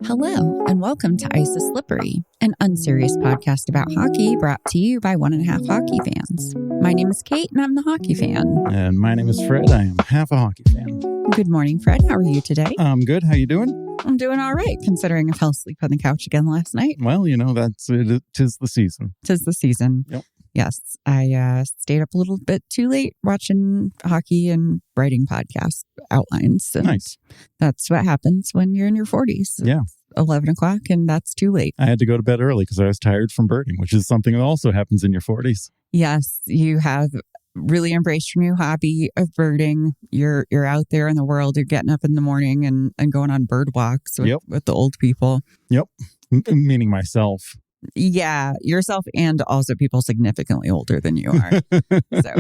Hello, and welcome to Ice is Slippery, an unserious podcast about hockey brought to you by 1.5 hockey fans. My name is Kate, and I'm the hockey fan. And my name is Fred. I am half a hockey fan. Good morning, Fred. How are you today? I'm good. How you doing? I'm doing all right, considering I fell asleep on the couch again last night. Well, you know, that's it. 'Tis the season. 'Tis the season. Yep. Yes, I stayed up a little bit too late watching hockey and writing podcast outlines. And Nice. That's what happens when you're in your 40s. Yeah. 11 o'clock, and that's too late. I had to go to bed early because I was tired from birding, which is something that also happens in your 40s. Yes, you have really embraced your new hobby of birding. You're out there in the world. You're getting up in the morning and going on bird walks with the old people. Yep. Meaning myself. Yeah, yourself and also people significantly older than you are.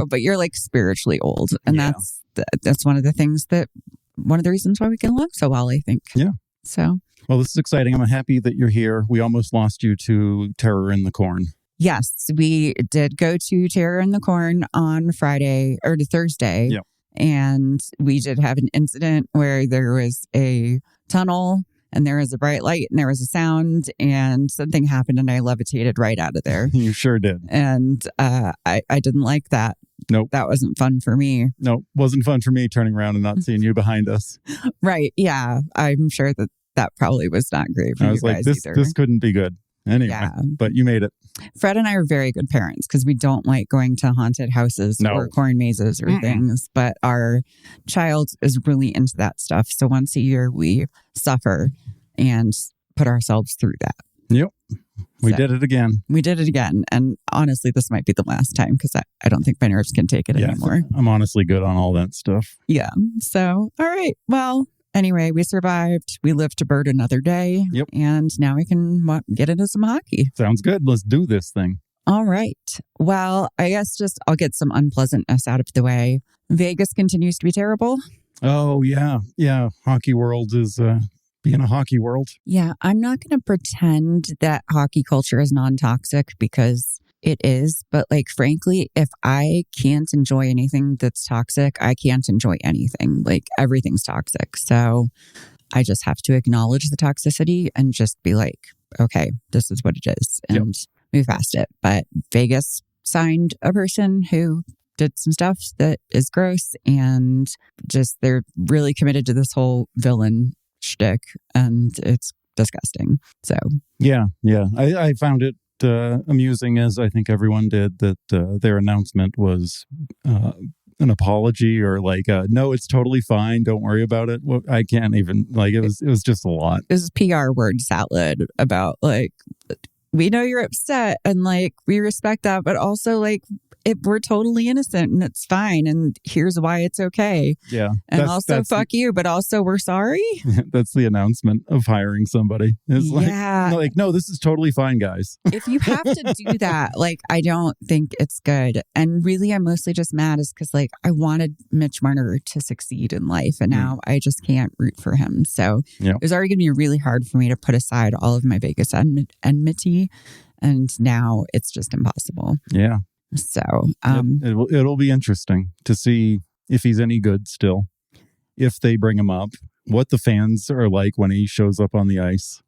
But you're like spiritually old. And that's one of the reasons why we get along so well, I think. Yeah. So. Well, this is exciting. I'm happy that you're here. We almost lost you to Terror in the Corn. Yes, we did go to Terror in the Corn on Friday or to Thursday. Yep. And we did have an incident where there was a tunnel and there was a bright light and there was a sound and something happened and I levitated right out of there. You sure did. And I didn't like that. Nope. That wasn't fun for me. Nope. Wasn't fun for me turning around and not seeing you behind us. Right. Yeah. I'm sure that probably was not great for I you was like, guys this, either. this couldn't be good. Anyway, but you made it. Fred and I are very good parents because we don't like going to haunted houses or corn mazes or things. But our child is really into that stuff. So once a year, we suffer and put ourselves through that. Yep. We did it again. We did it again. And honestly, this might be the last time because I don't think my nerves can take it anymore. I'm honestly good on all that stuff. Yeah. So, all right. Well, anyway, we survived. We lived to bird another day. Yep. And now we can get into some hockey. Sounds good. Let's do this thing. All right. Well, I guess I'll get some unpleasantness out of the way. Vegas continues to be terrible. Oh, yeah. Yeah. Hockey world is being a hockey world. Yeah. I'm not going to pretend that hockey culture is non-toxic because it is. But like, frankly, if I can't enjoy anything that's toxic, I can't enjoy anything. Like everything's toxic. So I just have to acknowledge the toxicity and just be like, okay, this is what it is and move past it. But Vegas signed a person who did some stuff that is gross and just they're really committed to this whole villain shtick and it's disgusting. So yeah. I found it amusing, as I think everyone did, that their announcement was an apology or like no, it's totally fine, don't worry about it. Well, I can't even it was just a lot. This is PR word salad about like, we know you're upset and like we respect that, but also like we're totally innocent and it's fine and here's why it's okay. Yeah. And also fuck you, but also we're sorry. That's the announcement of hiring somebody. It's like, no, this is totally fine, guys. If you have to do that, like, I don't think it's good. And really, I'm mostly just mad is because like I wanted Mitch Marner to succeed in life and now I just can't root for him. So it was already going to be really hard for me to put aside all of my Vegas enmity. And now it's just impossible. Yeah. So it'll be interesting to see if he's any good still, if they bring him up, what the fans are like when he shows up on the ice.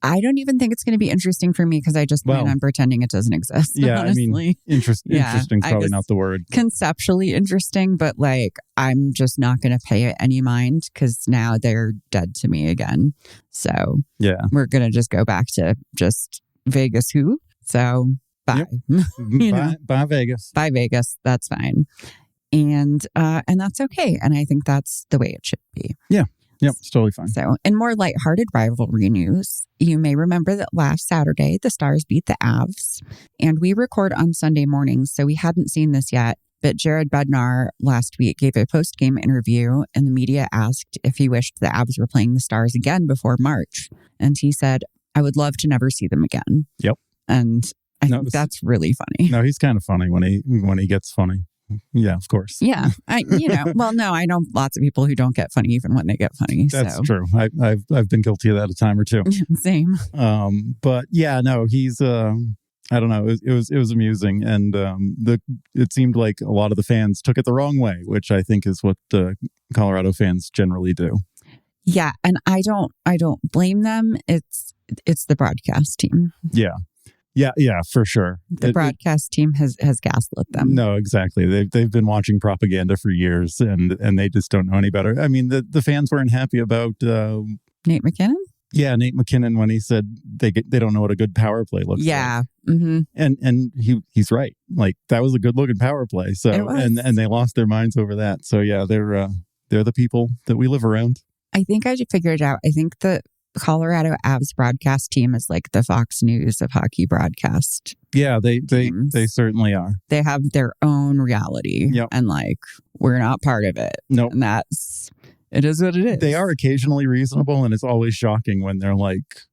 I don't even think it's going to be interesting for me because I just plan on pretending it doesn't exist. Yeah, honestly. I mean, interesting is probably not the word. Conceptually interesting, but like I'm just not going to pay it any mind because now they're dead to me again. So we're going to just go back to just Vegas who. So bye. Yep. Bye Vegas. Bye Vegas. That's fine. And that's okay. And I think that's the way it should be. Yeah. Yep. It's totally fine. So in more lighthearted rivalry news, you may remember that last Saturday, the Stars beat the Avs and we record on Sunday mornings. So we hadn't seen this yet, but Jared Bednar last week gave a post-game interview and the media asked if he wished the Avs were playing the Stars again before March. And he said, I would love to never see them again. Yep. And I think that's really funny. No, he's kind of funny when he gets funny. Yeah, of course. Yeah. I know lots of people who don't get funny even when they get funny. That's true. I've been guilty of that a time or two. Same. But yeah, no, he's I don't know. It was amusing, and it seemed like a lot of the fans took it the wrong way, which I think is what the Colorado fans generally do. Yeah, and I don't blame them. It's the broadcast team. Yeah, for sure. The broadcast team has gaslit them. No, exactly. They've been watching propaganda for years, and they just don't know any better. I mean, the fans weren't happy about Nate McKinnon. Yeah, Nate McKinnon, when he said they don't know what a good power play looks like. Yeah. Mm-hmm. And he's right. Like, that was a good looking power play. So and they lost their minds over that. So yeah, they're the people that we live around. I think I figured it out. I think the Colorado Avs broadcast team is like the Fox News of hockey broadcast. Yeah, they certainly are. They have their own reality. Yep. And like, we're not part of it. Nope. And it is what it is. They are occasionally reasonable, and it's always shocking when they're like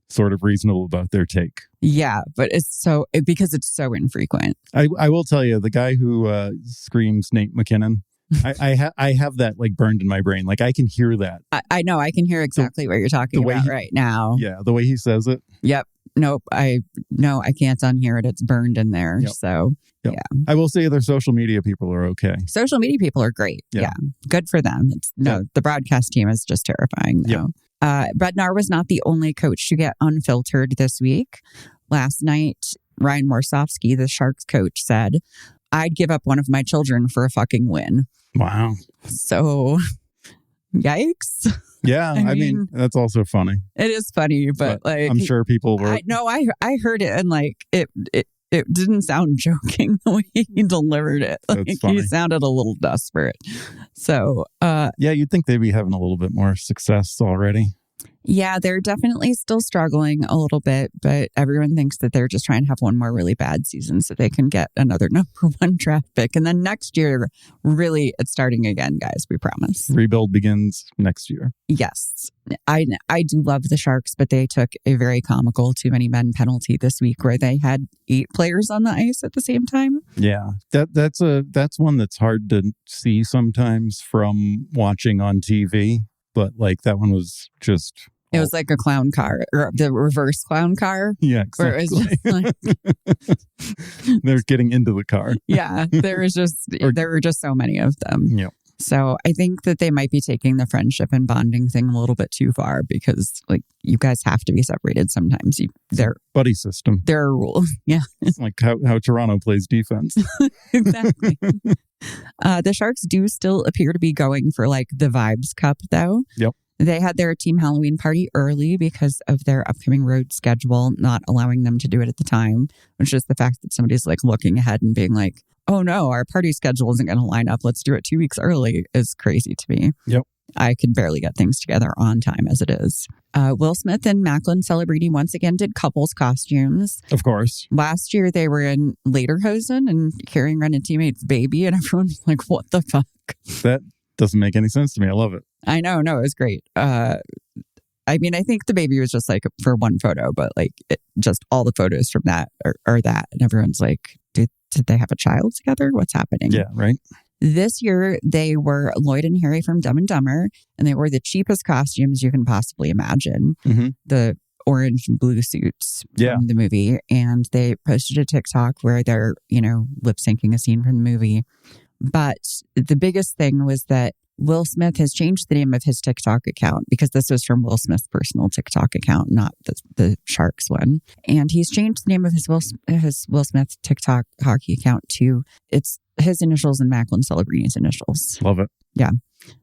sort of reasonable about their take. Yeah, but because it's so infrequent. I will tell you, the guy who screams Nate McKinnon, I have that like burned in my brain. Like, I can hear that. I know. I can hear exactly what you're talking about right now. Yeah, the way he says it. Yep. Nope. I can't unhear it. It's burned in there. Yep. So, yep. Yeah. I will say their social media people are okay. Social media people are great. Yeah. Good for them. The broadcast team is just terrifying, though. Yeah. Bednar was not the only coach to get unfiltered this week. Last night, Ryan Morsofsky, the Sharks coach, said, "I'd give up one of my children for a fucking win." Wow. So, yikes. Yeah, I mean, that's also funny. It is funny, but like, I'm sure people were. I heard it, and like it didn't sound joking the way he delivered it. Like, he sounded a little desperate. So, yeah, you'd think they'd be having a little bit more success already. Yeah, they're definitely still struggling a little bit, but everyone thinks that they're just trying to have one more really bad season so they can get another number one draft pick. And then next year, really, it's starting again, guys. We promise. Rebuild begins next year. Yes. I do love the Sharks, but they took a very comical too many men penalty this week where they had 8 players on the ice at the same time. Yeah, that's one that's hard to see sometimes from watching on TV. But like, that one was just... It was like a clown car, or the reverse clown car. Yeah, exactly. Where it was just like... They're getting into the car. Yeah, there were just so many of them. Yeah. So I think that they might be taking the friendship and bonding thing a little bit too far, because like, you guys have to be separated sometimes. They're buddy system. There are rules. Yeah. It's like how Toronto plays defense. Exactly. The Sharks do still appear to be going for like the Vibes Cup, though. Yep. They had their team Halloween party early because of their upcoming road schedule not allowing them to do it at the time, which is the fact that somebody's like looking ahead and being like, "Oh no, our party schedule isn't going to line up. Let's do it 2 weeks early," is crazy to me. Yep. I can barely get things together on time as it is. Will Smith and Macklin Celebrity once again did couples costumes. Of course. Last year they were in lederhosen and carrying around a teammate's baby, and everyone's like, "What the fuck?" That doesn't make any sense to me. I love it. I know. No, it was great. I mean, I think the baby was just like for one photo, but like just all the photos from that are that. And everyone's like, did they have a child together? What's happening? Yeah, right. This year, they were Lloyd and Harry from Dumb and Dumber, and they wore the cheapest costumes you can possibly imagine. Mm-hmm. The orange and blue suits from the movie. And they posted a TikTok where they're, lip syncing a scene from the movie. But the biggest thing was that Will Smith has changed the name of his TikTok account, because this was from Will Smith's personal TikTok account, not the Sharks one. And he's changed the name of his Will Smith TikTok hockey account to his initials and Macklin Celebrity's initials. Love it. Yeah.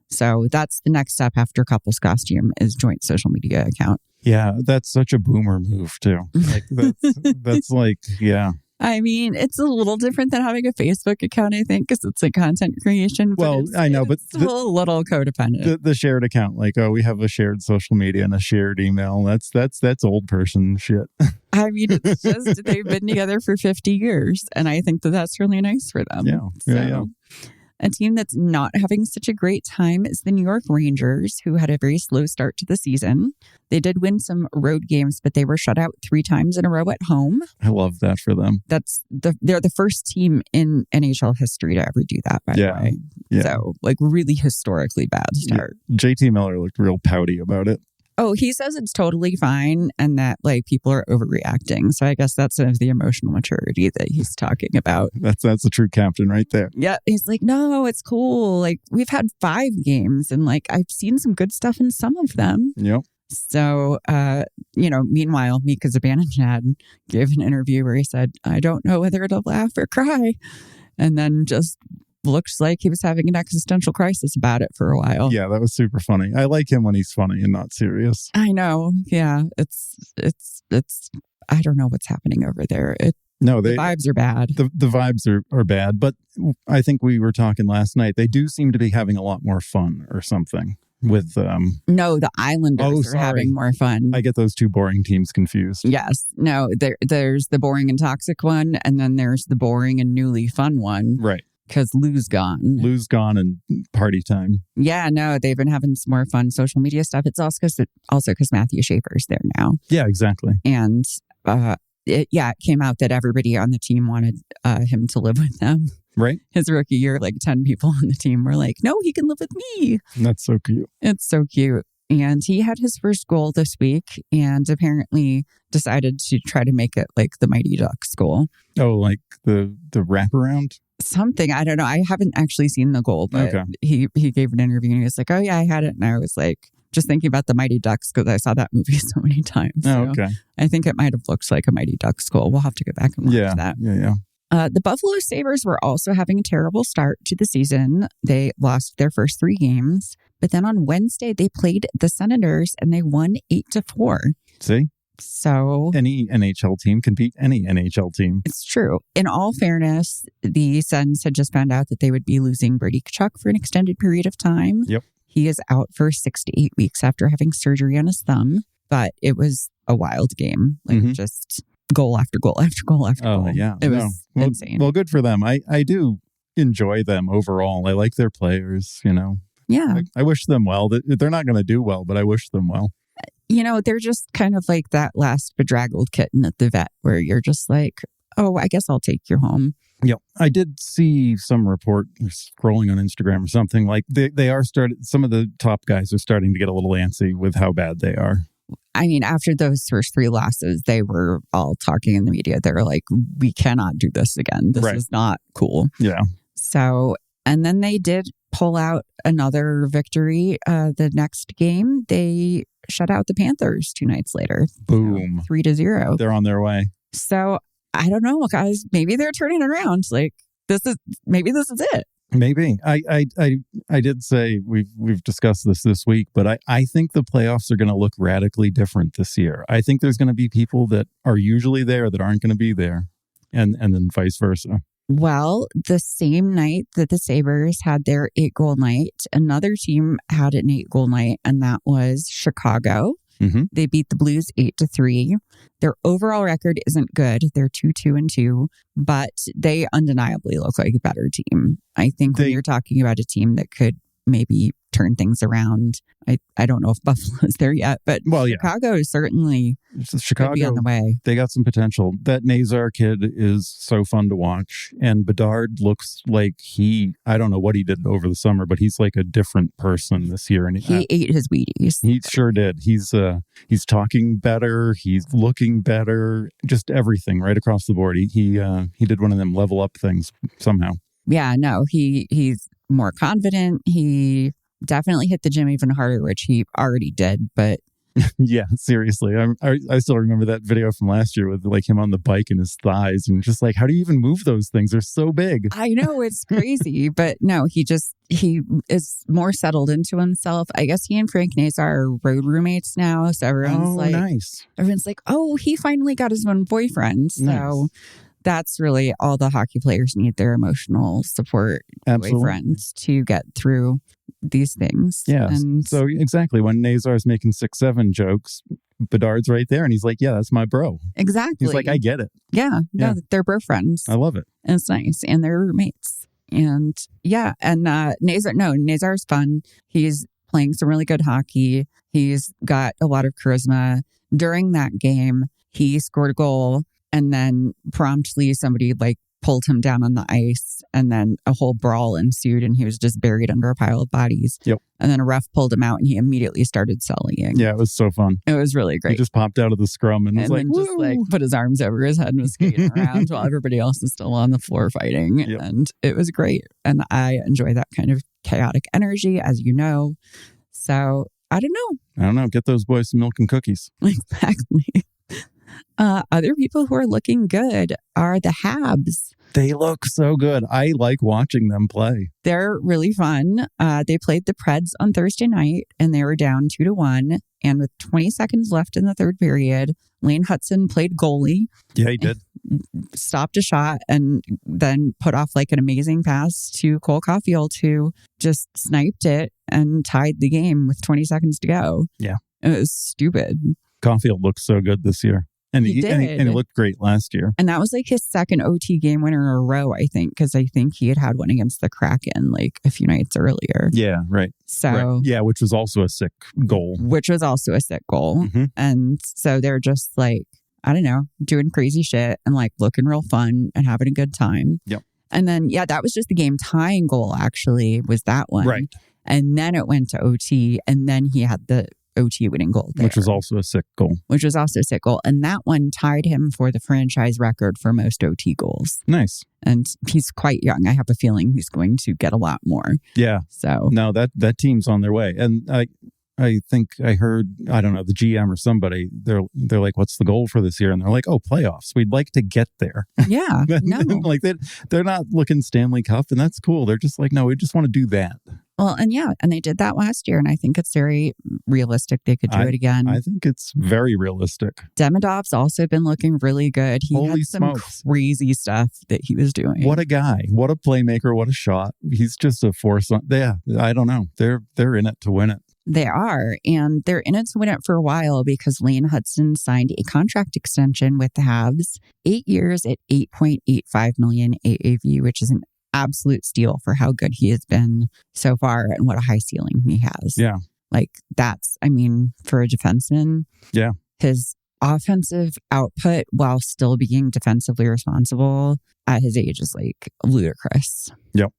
So that's the next step after couples costume is joint social media account. Yeah, that's such a boomer move too. Like that's like, yeah. I mean, it's a little different than having a Facebook account, I think, because it's like content creation. Well, I know, but it's a little codependent. The shared account, like, oh, we have a shared social media and a shared email. That's old person shit. I mean, it's just they've been together for 50 years, and I think that that's really nice for them. Yeah, yeah. A team that's not having such a great time is the New York Rangers, who had a very slow start to the season. They did win some road games, but they were shut out 3 times in a row at home. I love that for them. They're the first team in NHL history to ever do that, by the way. Yeah. So, like, really historically bad start. JT Miller looked real pouty about it. Oh, he says it's totally fine and that like people are overreacting. So I guess that's some of the emotional maturity that he's talking about. That's a true captain right there. Yeah. He's like, no, it's cool. Like we've had 5 games and like I've seen some good stuff in some of them. Yep. So, meanwhile, Mika Zibanejad gave an interview where he said, I don't know whether to laugh or cry. And then just looks like he was having an existential crisis about it for a while. Yeah, that was super funny. I like him when he's funny and not serious. I know. Yeah. It's I don't know what's happening over there. The vibes are bad. The vibes are bad, but I think we were talking last night. They do seem to be having a lot more fun or something with No, the Islanders are having more fun. I get those 2 boring teams confused. Yes. No, there's the boring and toxic one, and then there's the boring and newly fun one. Right. Because Lou's gone. Lou's gone and party time. Yeah, no, they've been having some more fun social media stuff. It's also because Matthew Schaefer's there now. Yeah, exactly. And it came out that everybody on the team wanted him to live with them. Right. His rookie year, like 10 people on the team were like, no, he can live with me. That's so cute. It's so cute. And he had his first goal this week and apparently decided to try to make it like the Mighty Ducks goal. Oh, like the wraparound? Something. I don't know. I haven't actually seen the goal, but he gave an interview and he was like, oh, yeah, I had it. And I was like, just thinking about the Mighty Ducks because I saw that movie so many times. So okay. I think it might have looked like a Mighty Ducks goal. We'll have to go back and watch that. Yeah. The Buffalo Sabres were also having a terrible start to the season. They lost their first 3 games. But then on Wednesday, they played the Senators and they won 8-4. See? So any NHL team can beat any NHL team. It's true. In all fairness, the Sens had just found out that they would be losing Brady Tkachuk for an extended period of time. Yep. He is out for 6 to 8 weeks after having surgery on his thumb. But it was a wild game. Like just goal after goal after goal after goal. Oh, yeah. It was insane. Well, good for them. I do enjoy them overall. I like their players, Yeah. I wish them well. They're not going to do well, but I wish them well. They're just kind of like that last bedraggled kitten at the vet where you're just like, oh, I guess I'll take you home. Yep. I did see some report scrolling on Instagram or something like they are some of the top guys are starting to get a little antsy with how bad they are. I mean, after those first 3 losses, they were all talking in the media. They were like, we cannot do this again. This is not cool. Yeah. So, and then they did pull out another victory. The next game, they shut out the Panthers 2 nights later. Boom. 3-0. They're on their way. So I don't know, guys. Maybe they're turning it around. Like this is it. Maybe. I did say we've discussed this week, but I think the playoffs are going to look radically different this year. I think there's going to be people that are usually there that aren't going to be there, and then vice versa. Well, the same night that the Sabres had their 8-goal night, another team had an 8-goal night, and that was Chicago. Mm-hmm. They beat the Blues 8-3. Their overall record isn't good. They're 2-2-2, but they undeniably look like a better team. I think when you're talking about a team that could maybe turn things around, I don't know if Buffalo's there yet, but Chicago is certainly could be on the way. They got some potential. That Nazar kid is so fun to watch, and Bedard looks like I don't know what he did over the summer, but he's like a different person this year. And he ate his Wheaties. He sure did. He's talking better. He's looking better. Just everything right across the board. He did one of them level up things somehow. Yeah, no, he's more confident. He definitely hit the gym even harder, which he already did, but yeah, seriously. I still remember that video from last year with like him on the bike and his thighs and just like, how do you even move those things? They're so big. I know, it's crazy, but no, he is more settled into himself. I guess he and Frank Nazar are road roommates now. So everyone's nice. Everyone's like, oh, he finally got his own boyfriend. So nice. That's really all the hockey players need, their emotional support boyfriends to get through these things. Yeah. So exactly. When Nazar's making 6-7 jokes, Bedard's right there and he's like, yeah, that's my bro. Exactly. He's like, I get it. Yeah. No, they're bro friends. I love it. And it's nice. And they're roommates. And yeah. And Nazar's fun. He's playing some really good hockey. He's got a lot of charisma. During that game, he scored a goal. And then promptly somebody like pulled him down on the ice, and then a whole brawl ensued, and he was just buried under a pile of bodies. Yep. And then a ref pulled him out, and he immediately started sullying. Yeah, it was so fun. It was really great. He just popped out of the scrum and was like, then just like put his arms over his head and was skating around while everybody else is still on the floor fighting. Yep. And it was great. And I enjoy that kind of chaotic energy, as you know. So I don't know. Get those boys some milk and cookies. Exactly. Other people who are looking good are the Habs. They look so good. I like watching them play. They're really fun. They played the Preds on Thursday night, and they were down 2-1. And with 20 seconds left in the third period, Lane Hutson played goalie. Yeah, he did. Stopped a shot and then put off like an amazing pass to Cole Caulfield, who just sniped it and tied the game with 20 seconds to go. Yeah. It was stupid. Caulfield looks so good this year. And he looked great last year. And that was like his second OT game winner in a row, I think, because I think he had one against the Kraken like a few nights earlier. Yeah, right. So, right. Yeah, which was also a sick goal. Mm-hmm. And so they're just like, I don't know, doing crazy shit and like looking real fun and having a good time. Yep. And then, that was just the game tying goal, actually, was that one. Right. And then it went to OT, and then he had the OT winning goal there. Which was also a sick goal. And that one tied him for the franchise record for most OT goals. Nice. And he's quite young. I have a feeling he's going to get a lot more. Yeah. So no, that team's on their way. And I think I heard, I don't know, the GM or somebody, they're like, what's the goal for this year? And they're like, oh, playoffs. We'd like to get there. Yeah. No. Like they're not looking Stanley Cup, and that's cool. They're just like, no, we just want to do that. Well, and they did that last year, and I think it's very realistic they could do it again. I think it's very realistic. Demidov's also been looking really good. He Holy had some smokes. crazy stuff that he was doing. What a guy. What a playmaker. What a shot. He's just a force. Yeah, I don't know. They're in it to win it. They are, and they're in it to win it for a while because Lane Hutson signed a contract extension with the Habs, 8 years at $8.85 million AAV, which is an absolute steal for how good he has been so far and what a high ceiling he has. Yeah. Like for a defenseman, yeah, his offensive output while still being defensively responsible at his age is like ludicrous. Yep.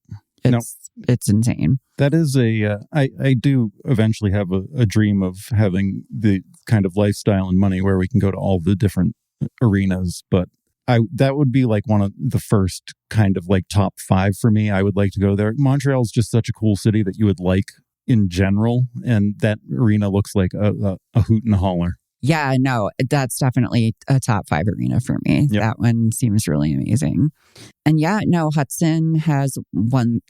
It's insane. That is I do eventually have a dream of having the kind of lifestyle and money where we can go to all the different arenas, but that would be like one of the first kind of like top 5 for me. I would like to go there. Montreal is just such a cool city that you would like in general, and that arena looks like a hoot and a holler. Yeah, no, that's definitely a top 5 arena for me. Yep. That one seems really amazing. And Hutson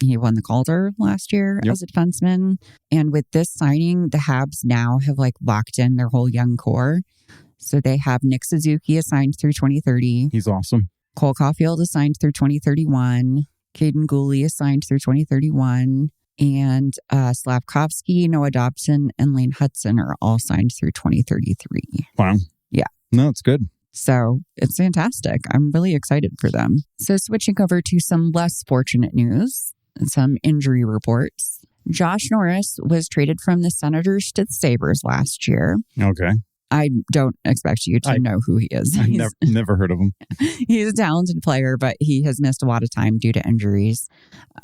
he won the Calder last year as a defenseman. And with this signing, the Habs now have like locked in their whole young core. So they have Nick Suzuki assigned through 2030. He's awesome. Cole Caulfield assigned through 2031. Caden Gooley assigned through 2031. And Slavkovsky, Noah Dobson, and Lane Hutson are all signed through 2033. Wow. Yeah. No, it's good. So it's fantastic. I'm really excited for them. So switching over to some less fortunate news and some injury reports. Josh Norris was traded from the Senators to the Sabres last year. Okay. I don't expect you to know who he is. I've never heard of him. He's a talented player, but he has missed a lot of time due to injuries.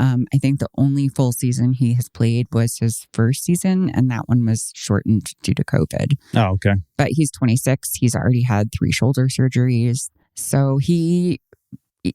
I think the only full season he has played was his first season, and that one was shortened due to COVID. Oh, okay. But he's 26. He's already had 3 shoulder surgeries. So he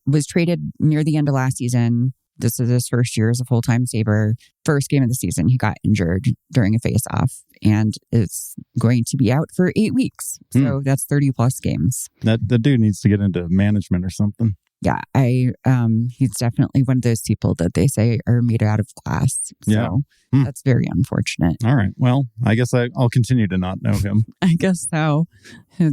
was traded near the end of last season. This is his first year as a full-time Sabre. First game of the season, he got injured during a face-off and is going to be out for 8 weeks. So that's 30 plus games. The dude needs to get into management or something. Yeah, he's definitely one of those people that they say are made out of glass. So that's very unfortunate. All right. Well, I guess I'll continue to not know him. I guess so.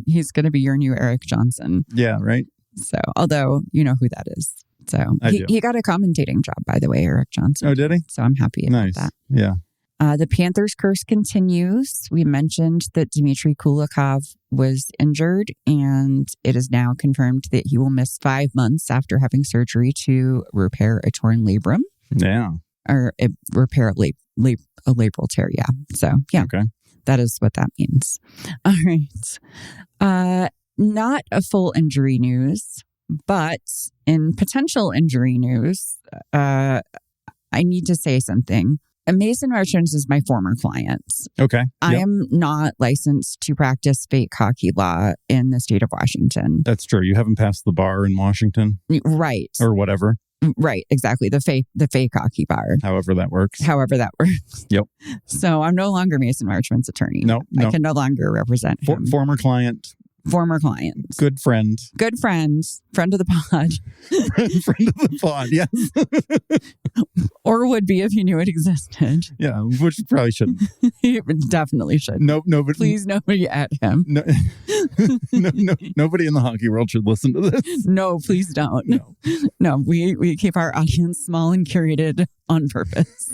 He's going to be your new Eric Johnson. Yeah, right. So, although you know who that is. So he got a commentating job, by the way, Eric Johnson. Oh, did he? So I'm happy about that. Yeah. The Panthers curse continues. We mentioned that Dmitry Kulikov was injured, and it is now confirmed that he will miss 5 months after having surgery to repair a torn labrum. Yeah. Or repair a labral tear. Yeah. So, yeah. Okay. That is what that means. All right. Not a full injury news. But in potential injury news, I need to say something. Mason Marchand is my former client. Okay. Yep. I am not licensed to practice fake hockey law in the state of Washington. That's true. You haven't passed the bar in Washington? Right. Or whatever. Right, exactly. The fake hockey bar. However that works. Yep. So I'm no longer Mason Marchman's attorney. No. I can no longer represent him. Former client. Former client. Good friend. Good friend. Friend of the pod. Friend of the pod, yes. Or would be if he knew it existed. Yeah, which probably shouldn't. He definitely should. Nobody. Please, nobody at him. No, nobody in the hockey world should listen to this. No, please don't. No, we keep our audience small and curated on purpose.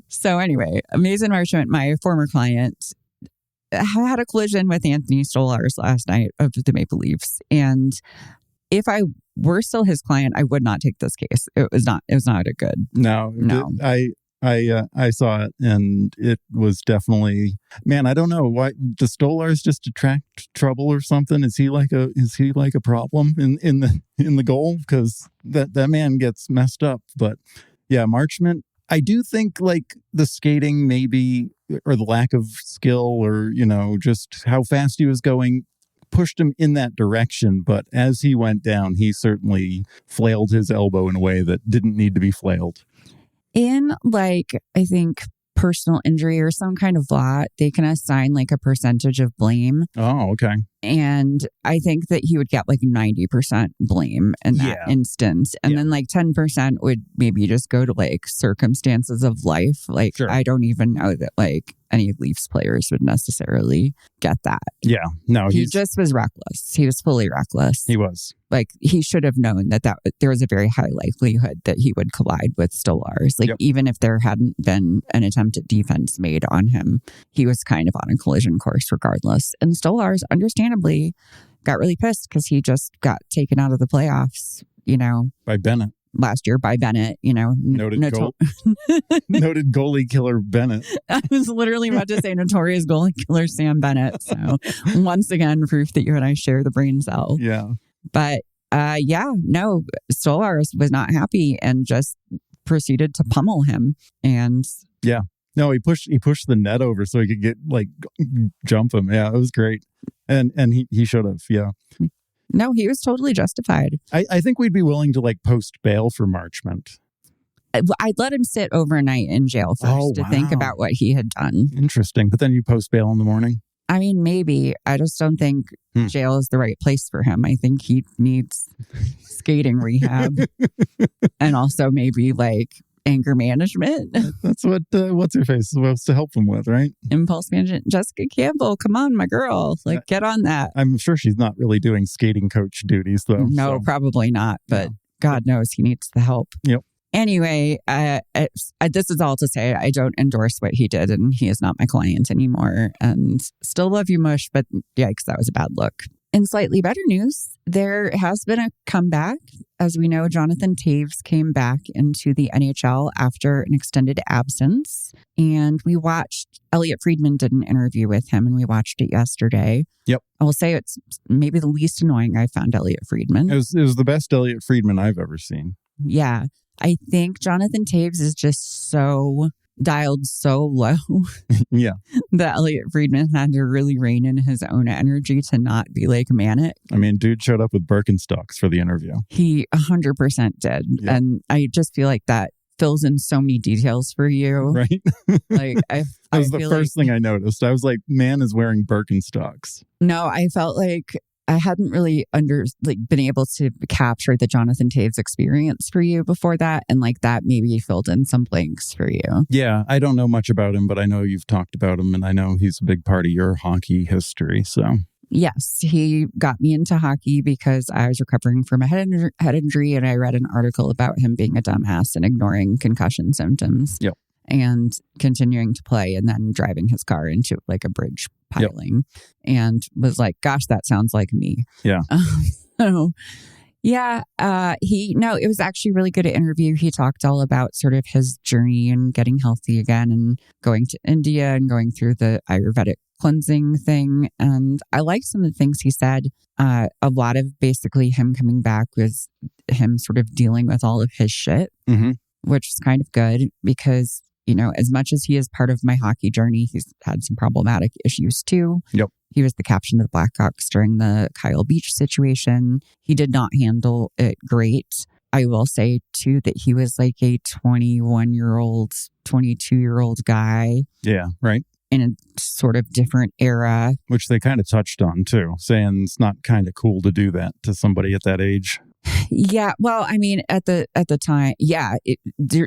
So anyway, Mason Marchand, my former client, had a collision with Anthony Stolarz last night of the Maple Leafs. And if I were still his client, I would not take this case. It was not a good. No. I saw it and it was definitely, man, I don't know why. Does Stolarz just attract trouble or something? Is he like a problem in the goal? Because that man gets messed up. But yeah, Marchment, I do think like the skating maybe, or the lack of skill, or, just how fast he was going pushed him in that direction. But as he went down, he certainly flailed his elbow in a way that didn't need to be flailed. In I think personal injury or some kind of law, they can assign a percentage of blame. Oh, okay. And I think that he would get 90% blame in that instance. And then 10% would maybe just go to circumstances of life. Sure. I don't even know that any Leafs players would necessarily get that. Yeah. No, he just was reckless. He was fully reckless. He was. He should have known that there was a very high likelihood that he would collide with Stolarz. Even if there hadn't been an attempted defense made on him, he was kind of on a collision course regardless. And Stolarz, understandably, got really pissed because he just got taken out of the playoffs, by Bennett. Last year by Bennett, noted goalie killer Bennett. I was literally about to say notorious goalie killer Sam Bennett. So once again, proof that you and I share the brain cell. Yeah. But Stolarz was not happy and just proceeded to pummel him. And yeah, no, he pushed the net over so he could get jump him. Yeah, it was great, and he should have. Yeah. No, he was totally justified. I think we'd be willing to post bail for Marchment. I'd let him sit overnight in jail first to think about what he had done. Interesting. But then you post bail in the morning? I mean, maybe. I just don't think jail is the right place for him. I think he needs skating rehab and also maybe anger management. That's what what's her face is supposed to help him with, right? Impulse management. Jessica Campbell, come on, my girl. Get on that. I'm sure she's not really doing skating coach duties, though. No, so. Probably not. But God knows he needs the help. Yep. Anyway, this is all to say I don't endorse what he did, and he is not my client anymore. And still love you, Mush, but yikes, that was a bad look. In slightly better news, there has been a comeback. As we know, Jonathan Toews came back into the NHL after an extended absence. And we watched, Elliot Friedman did an interview with him, and we watched it yesterday. Yep. I will say it's maybe the least annoying I found Elliot Friedman. It was the best Elliot Friedman I've ever seen. Yeah. I think Jonathan Toews is just so dialed so low. Yeah. That Elliot Friedman had to really rein in his own energy to not be manic. I mean, dude showed up with Birkenstocks for the interview. He 100% did. Yeah. And I just feel like that fills in so many details for you. Right. That was the first thing I noticed. I was like, man is wearing Birkenstocks. No, I felt like I hadn't really been able to capture the Jonathan Toews experience for you before that. And that maybe filled in some blanks for you. Yeah, I don't know much about him, but I know you've talked about him and I know he's a big part of your hockey history. So yes, he got me into hockey because I was recovering from a head injury and I read an article about him being a dumbass and ignoring concussion symptoms. Yep. And continuing to play and then driving his car into a bridge piling. Yep. And was like, gosh, that sounds like me. Yeah. So yeah, it was actually a really good interview. He talked all about sort of his journey and getting healthy again and going to India and going through the Ayurvedic cleansing thing. And I liked some of the things he said. A lot of basically him coming back was him sort of dealing with all of his shit, which is kind of good because, you know, as much as he is part of my hockey journey, he's had some problematic issues too. Yep. He was the captain of the Blackhawks during the Kyle Beach situation. He did not handle it great. I will say too that he was like a 21-year-old, 22-year-old guy. Yeah, right. In a sort of different era. Which they kind of touched on too, saying it's not kind of cool to do that to somebody at that age. Yeah, well, I mean, at the time, yeah,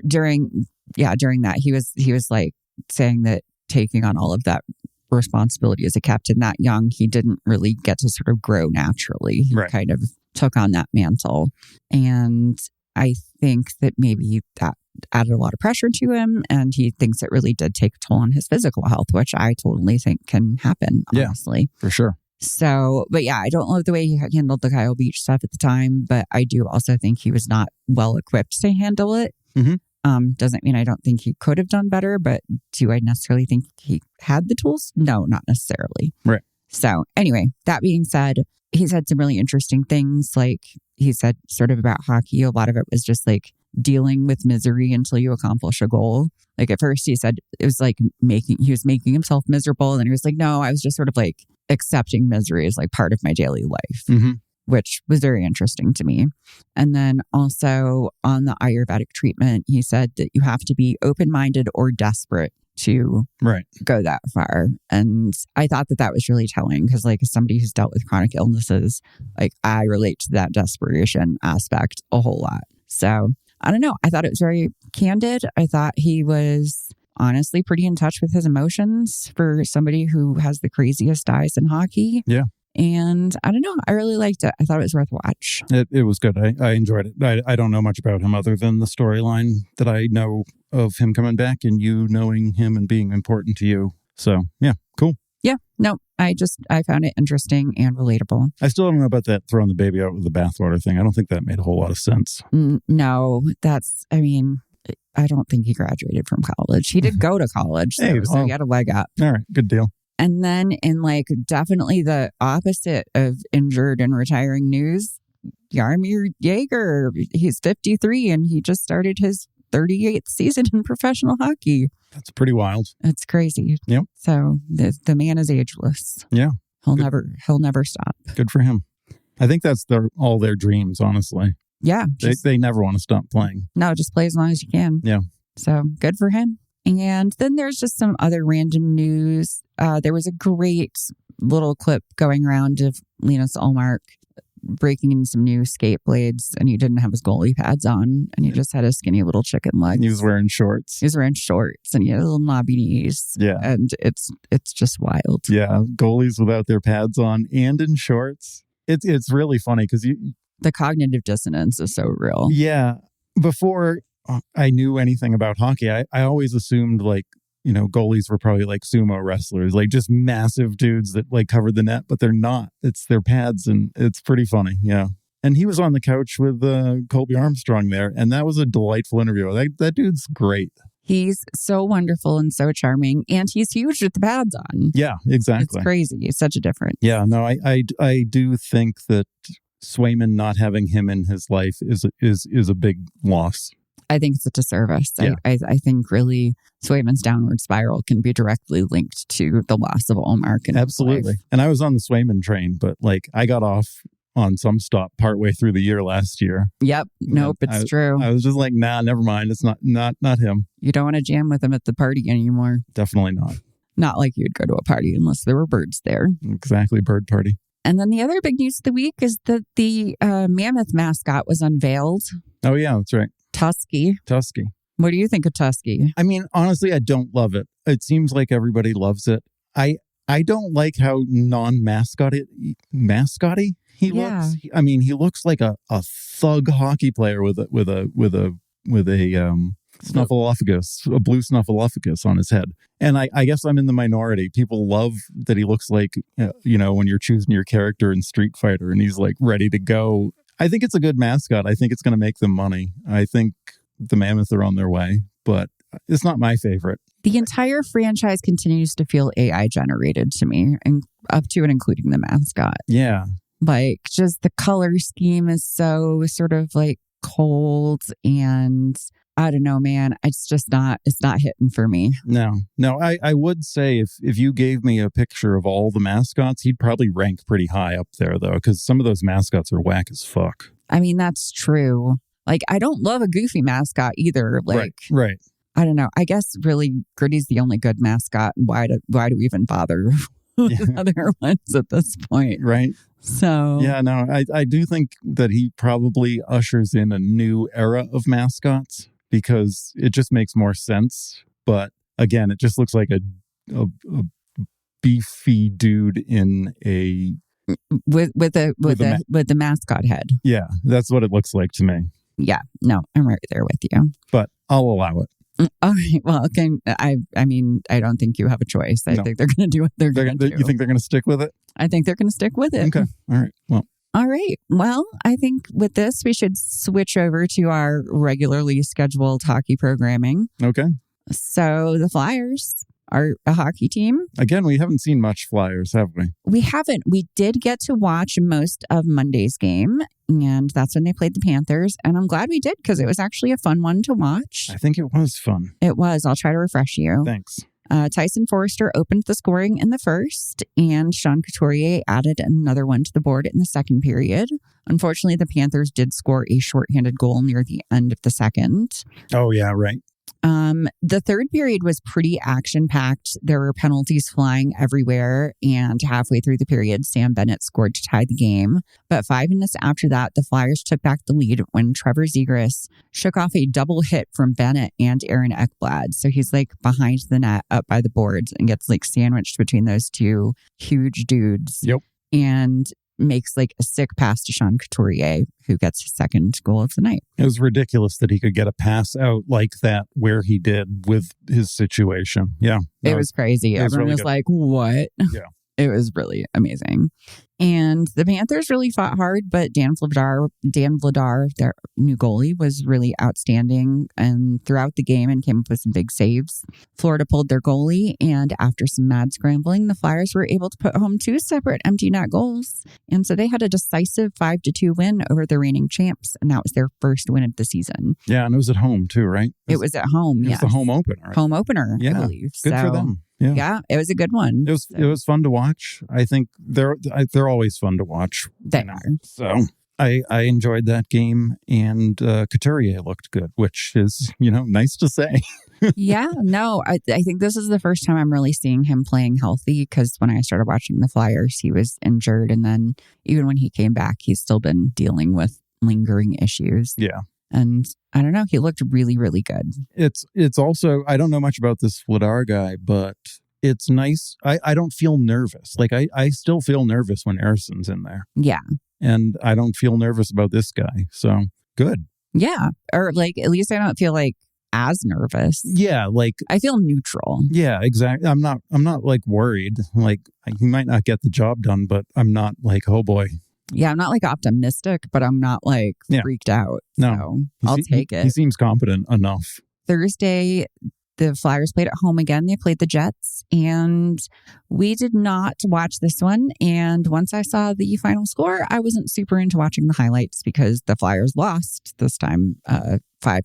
during that, he was like saying that taking on all of that responsibility as a captain that young, he didn't really get to sort of grow naturally. He kind of took on that mantle. And I think that maybe that added a lot of pressure to him, and he thinks it really did take a toll on his physical health, which I totally think can happen, honestly. Yeah, for sure. So, but yeah, I don't love the way he handled the Kyle Beach stuff at the time, but I do also think he was not well equipped to handle it. Doesn't mean I don't think he could have done better, but do I necessarily think he had the tools? No, not necessarily. Right. So anyway, that being said, he said some really interesting things. Like he said sort of about hockey, a lot of it was just like dealing with misery until you accomplish a goal. Like at first he said it was like he was making himself miserable. And then he was like, no, I was just sort of like accepting misery as like part of my daily life, which was very interesting to me. And then also on the Ayurvedic treatment, he said that you have to be open-minded or desperate to go that far. And I thought that was really telling because like as somebody who's dealt with chronic illnesses, like I relate to that desperation aspect a whole lot. So I don't know. I thought it was very candid. I thought he was honestly pretty in touch with his emotions for somebody who has the craziest eyes in hockey. Yeah. And I don't know. I really liked it. I thought it was worth a watch. It was good. I enjoyed it. I don't know much about him other than the storyline that I know of him coming back and you knowing him and being important to you. So, yeah, cool. Yeah. No, I found it interesting and relatable. I still don't know about that throwing the baby out with the bathwater thing. I don't think that made a whole lot of sense. No, I don't think he graduated from college. He did go to college, so he had a leg up. All right, good deal. And then in like definitely the opposite of injured and retiring news, Jaromir Jagr, he's 53 and he just started his 38th season in professional hockey. That's pretty wild. It's crazy. Yep. So the man is ageless. Yeah. He'll never stop. Good for him. I think that's all their dreams, honestly. Yeah. They never want to stop playing. No, just play as long as you can. Yeah. So good for him. And then there's just some other random news. There was a great little clip going around of Linus Ullmark breaking in some new skate blades, and he didn't have his goalie pads on, and he just had his skinny little chicken legs. He was wearing shorts. And he had little knobby knees. Yeah. And it's just wild. Yeah. Goalies without their pads on and in shorts. It's really funny because the cognitive dissonance is so real. Yeah. Before I knew anything about hockey, I always assumed like, goalies were probably like sumo wrestlers, like just massive dudes that like covered the net, but they're not. It's their pads, and it's pretty funny. Yeah. And he was on the couch with Colby Armstrong there, and that was a delightful interview. That dude's great. He's so wonderful and so charming, and he's huge with the pads on. Yeah, exactly. It's crazy. It's such a difference. Yeah, no, I do think that Swayman not having him in his life is a big loss. I think it's a disservice. Yeah. I think really Swayman's downward spiral can be directly linked to the loss of Ullmark. Absolutely. And I was on the Swayman train, but like I got off on some stop partway through the year last year. Yep. Nope, it's true. I was just like, nah, never mind. It's not him. You don't want to jam with him at the party anymore. Definitely not. Not like you'd go to a party unless there were birds there. Exactly. Bird party. And then the other big news of the week is that the Mammoth mascot was unveiled. Oh, yeah, that's right. Tusky. What do you think of Tusky? I mean, honestly, I don't love it. It seems like everybody loves it. I don't like how non-mascotty he looks. I mean, he looks like a thug hockey player with a snuffleupagus, a blue snuffleupagus on his head. And I guess I'm in the minority. People love that he looks like, when you're choosing your character in Street Fighter and he's like ready to go. I think it's a good mascot. I think it's going to make them money. I think the Mammoth are on their way, but it's not my favorite. The entire franchise continues to feel AI generated to me, and up to and including the mascot. Yeah. Like, just the color scheme is so sort of like cold, and I don't know, man. It's not hitting for me. No, I would say if you gave me a picture of all the mascots, he'd probably rank pretty high up there, though, because some of those mascots are whack as fuck. I mean, that's true. Like, I don't love a goofy mascot either. Like, right. I don't know. I guess really Gritty's the only good mascot. And why do we even bother with other ones at this point? Right. So yeah, no, I do think that he probably ushers in a new era of mascots because it just makes more sense. But again, it just looks like a beefy dude in a with the mascot head. Yeah, that's what it looks like to me. Yeah, no, I'm right there with you. But I'll allow it. All right. Well, I mean, I don't think you have a choice. I think they're going to do what they're going to do. You think they're going to stick with it? I think they're going to stick with it. Okay. All right. Well. All right. Well, I think with this, we should switch over to our regularly scheduled hockey programming. Okay. So the Flyers are a hockey team. Again, we haven't seen much Flyers, have we? We haven't. We did get to watch most of Monday's game, and that's when they played the Panthers. And I'm glad we did because it was actually a fun one to watch. I think it was fun. It was. I'll try to refresh you. Thanks. Tyson Forrester opened the scoring in the first, and Sean Couturier added another one to the board in the second period. Unfortunately, the Panthers did score a shorthanded goal near the end of the second. Oh, yeah, right. The third period was pretty action-packed. There were penalties flying everywhere, and halfway through the period, Sam Bennett scored to tie the game. But 5 minutes after that, the Flyers took back the lead when Trevor Zegras shook off a double hit from Bennett and Aaron Ekblad. So he's like behind the net up by the boards and gets like sandwiched between those two huge dudes. Yep. And makes like a sick pass to Sean Couturier, who gets his second goal of the night. It was ridiculous that he could get a pass out like that where he did with his situation. Yeah. It was crazy. Everyone was like, what? Yeah. It was really amazing. And the Panthers really fought hard, but Dan Vladar, their new goalie, was really outstanding and throughout the game and came up with some big saves. Florida pulled their goalie, and after some mad scrambling, the Flyers were able to put home 2 separate empty net goals. And so they had a decisive 5-2 win over the reigning champs, and that was their first win of the season. Yeah, and it was at home too, right? It was at home, yes. It was the home opener. Right? Home opener, I believe. Good for them. Yeah, it was a good one. It was fun to watch. I think they're always fun to watch. They are. So I enjoyed that game, and Couturier looked good, which is nice to say. Yeah, no, I think this is the first time I'm really seeing him playing healthy, because when I started watching the Flyers, he was injured, and then even when he came back, he's still been dealing with lingering issues. Yeah. And I don't know, he looked really, really good. It's also, I don't know much about this Vladar guy, but it's nice. I don't feel nervous. Like I still feel nervous when Erisson's in there. Yeah. And I don't feel nervous about this guy. So good. Yeah. Or like, at least I don't feel like as nervous. Yeah. Like I feel neutral. Yeah, exactly. I'm not like worried. Like he might not get the job done, but I'm not like, oh boy. Yeah, I'm not like optimistic, but I'm not like freaked out. No, so I'll take it. He seems competent enough. Thursday, the Flyers played at home again. They played the Jets, and we did not watch this one. And once I saw the final score, I wasn't super into watching the highlights because the Flyers lost this time 5-2.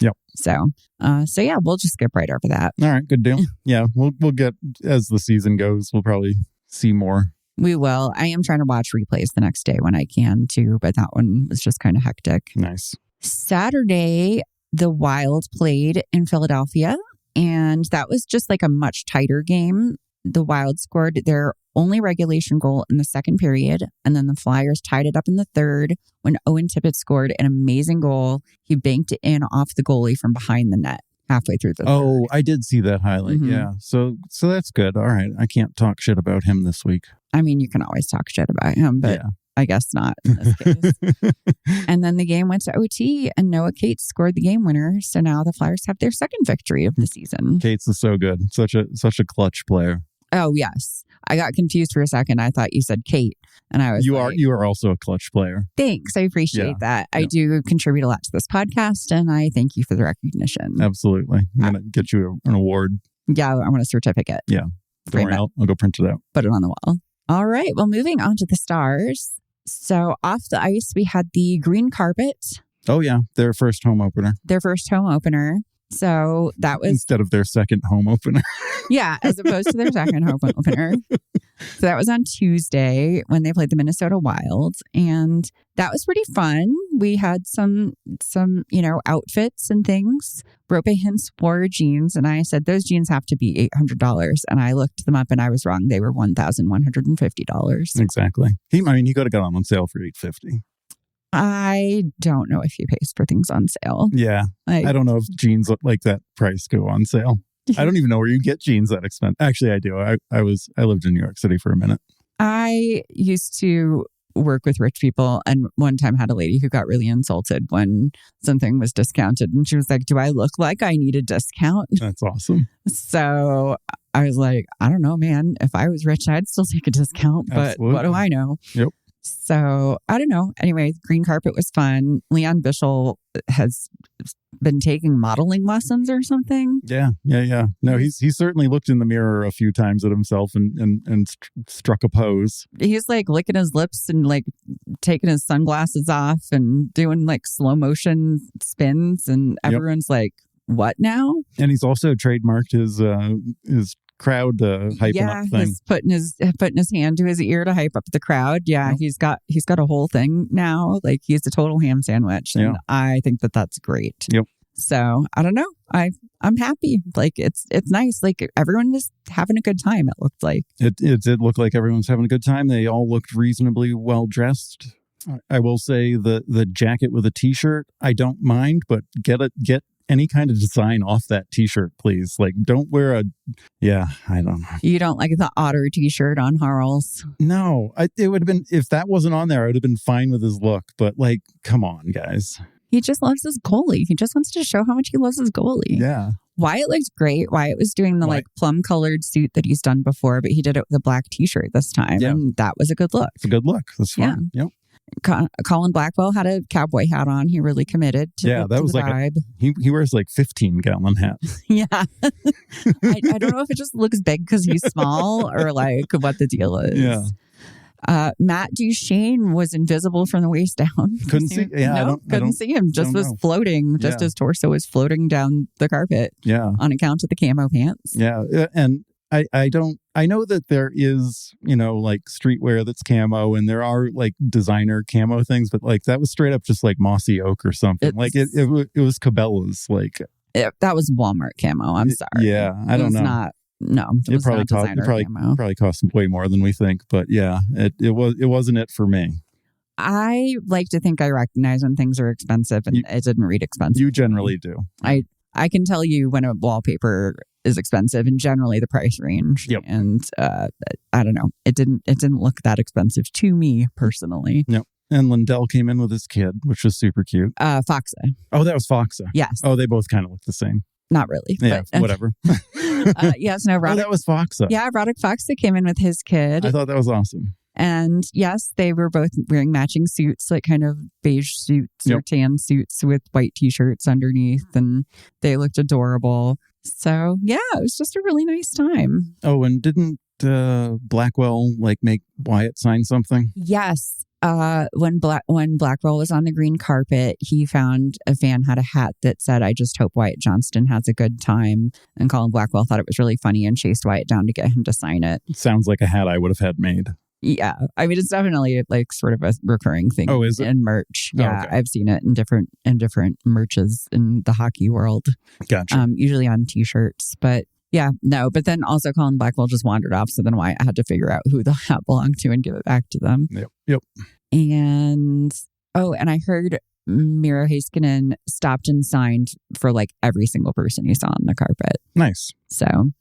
Yep. So yeah, we'll just skip right over that. All right, good deal. Yeah, we'll get, as the season goes, we'll probably see more. We will. I am trying to watch replays the next day when I can too, but that one was just kind of hectic. Nice. Saturday, the Wild played in Philadelphia, and that was just like a much tighter game. The Wild scored their only regulation goal in the second period, and then the Flyers tied it up in the third when Owen Tippett scored an amazing goal. He banked it in off the goalie from behind the net halfway through the third. I did see that highlight. Mm-hmm. Yeah. So that's good. All right. I can't talk shit about him this week. I mean, you can always talk shit about him, but I guess not in this case. And then the game went to OT, and Noah Cates scored the game winner. So now the Flyers have their second victory of the season. Cates is so good. Such a clutch player. Oh, yes. I got confused for a second. I thought you said Kate. And I was you are also a clutch player. Thanks. I appreciate that. I do contribute a lot to this podcast, and I thank you for the recognition. Absolutely. I'm going to get you an award. Yeah, I want a certificate. Yeah. Don't worry, I'll go print it out. Put it on the wall. All right. Well, moving on to the stars. So off the ice, we had the green carpet. Oh, yeah. Their first home opener. So that was... Instead of their second home opener. Yeah, as opposed to their second home opener. So that was on Tuesday when they played the Minnesota Wild. And that was pretty fun. We had some outfits and things. Rope Hintz wore jeans. And I said, those jeans have to be $800. And I looked them up and I was wrong. They were $1,150. Exactly. He could have got them on sale for $850. I don't know if he pays for things on sale. Yeah. I don't know if jeans like that price go on sale. I don't even know where you get jeans that expensive. Actually, I do. I lived in New York City for a minute. I used to work with rich people and one time had a lady who got really insulted when something was discounted. And she was like, do I look like I need a discount? That's awesome. So I was like, I don't know, man. If I was rich, I'd still take a discount. But Absolutely. What do I know? Yep. So I don't know. Anyway, green carpet was fun. Lian Bichsel has been taking modeling lessons or something. Yeah. No, he's certainly looked in the mirror a few times at himself and struck a pose. He's like licking his lips and like taking his sunglasses off and doing like slow motion spins, and everyone's like, "What now?" And he's also trademarked his crowd hyping up thing. He's putting his hand to his ear to hype up the crowd. Yeah, he's got a whole thing now. Like he's a total ham sandwich, and I think that's great. Yep. So I don't know. I'm happy. Like it's nice. Like everyone is having a good time. It looked like it did look like everyone's having a good time. They all looked reasonably well dressed. I will say the jacket with a t-shirt, I don't mind, but get any kind of design off that t-shirt, please. Like, don't wear I don't know. You don't like the otter t-shirt on Harl's? No, it would have been, if that wasn't on there, I would have been fine with his look. But like, come on, guys. He just loves his goalie. He just wants to show how much he loves his goalie. Yeah. Wyatt looked great. Wyatt was doing the like plum colored suit that he's done before, but he did it with a black t-shirt this time. Yeah. And that was a good look. It's a good look. That's fine. Yeah. Yep. Colin Blackwell had a cowboy hat on. He really committed to that was the like vibe. He wears like 15-gallon hats. Yeah. I don't know if it just looks big because he's small or like what the deal is. Yeah. Matt Duchesne was invisible from the waist down. Couldn't see. Yeah, couldn't see him. Just was floating. Just his torso was floating down the carpet. Yeah. On account of the camo pants. Yeah, and I know that there is, like streetwear that's camo and there are like designer camo things, but like that was straight up just like mossy oak or something. It was Cabela's. Like that was Walmart camo. I'm sorry. Yeah, I don't know. It probably cost way more than we think, but yeah, it wasn't it for me. I like to think I recognize when things are expensive, and it didn't read expensive. You generally do. I can tell you when a wallpaper is expensive, and generally the price range. Yep. And I don't know. It didn't look that expensive to me personally. Yep. And Lindell came in with his kid, which was super cute. Foxa. Oh, that was Foxa. Yes. Oh, they both kind of look the same. Not really. Yeah, but, whatever. Yes, no. Roddick, that was Foxa. Yeah, Roddick Foxa came in with his kid. I thought that was awesome. And yes, they were both wearing matching suits, like kind of beige suits or tan suits with white t-shirts underneath. And they looked adorable. So yeah, it was just a really nice time. Oh, and didn't Blackwell like make Wyatt sign something? Yes. When Blackwell was on the green carpet, he found a fan had a hat that said, "I just hope Wyatt Johnston has a good time." And Colin Blackwell thought it was really funny and chased Wyatt down to get him to sign it. Sounds like a hat I would have had made. Yeah. I mean, it's definitely like sort of a recurring thing. Oh, is it? In merch. Yeah. Oh, okay. I've seen it in different merches in the hockey world. Gotcha. Usually on t-shirts, but yeah, no. But then also Colin Blackwell just wandered off. So then Wyatt had to figure out who the hat belonged to and give it back to them. Yep. And I heard Miro Heiskanen stopped and signed for like every single person he saw on the carpet. Nice. So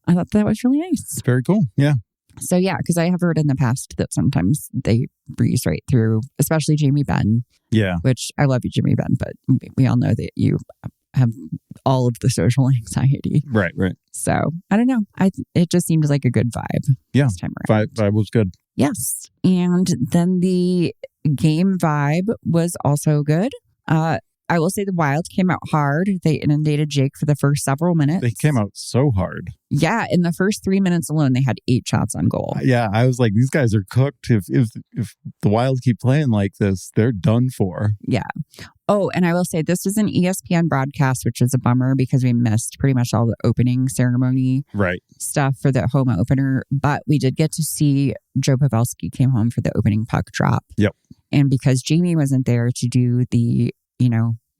I thought that was really nice. It's very cool. Yeah. So yeah, because I have heard in the past that sometimes they breeze right through, especially Jamie Benn. Yeah. Which I love you, Jamie Benn, but we all know that you have all of the social anxiety. Right. So I don't know. It just seemed like a good vibe. Yeah. This time around. Vibe was good. Yes. And then the game vibe was also good. I will say the Wild came out hard. They inundated Jake for the first several minutes. They came out so hard. Yeah, in the first 3 minutes alone, they had 8 shots on goal. Yeah, I was like, these guys are cooked. If the Wild keep playing like this, they're done for. Yeah. Oh, and I will say this was an ESPN broadcast, which is a bummer because we missed pretty much all the opening ceremony stuff for the home opener. But we did get to see Joe Pavelski came home for the opening puck drop. Yep. And because Jamie wasn't there to do the,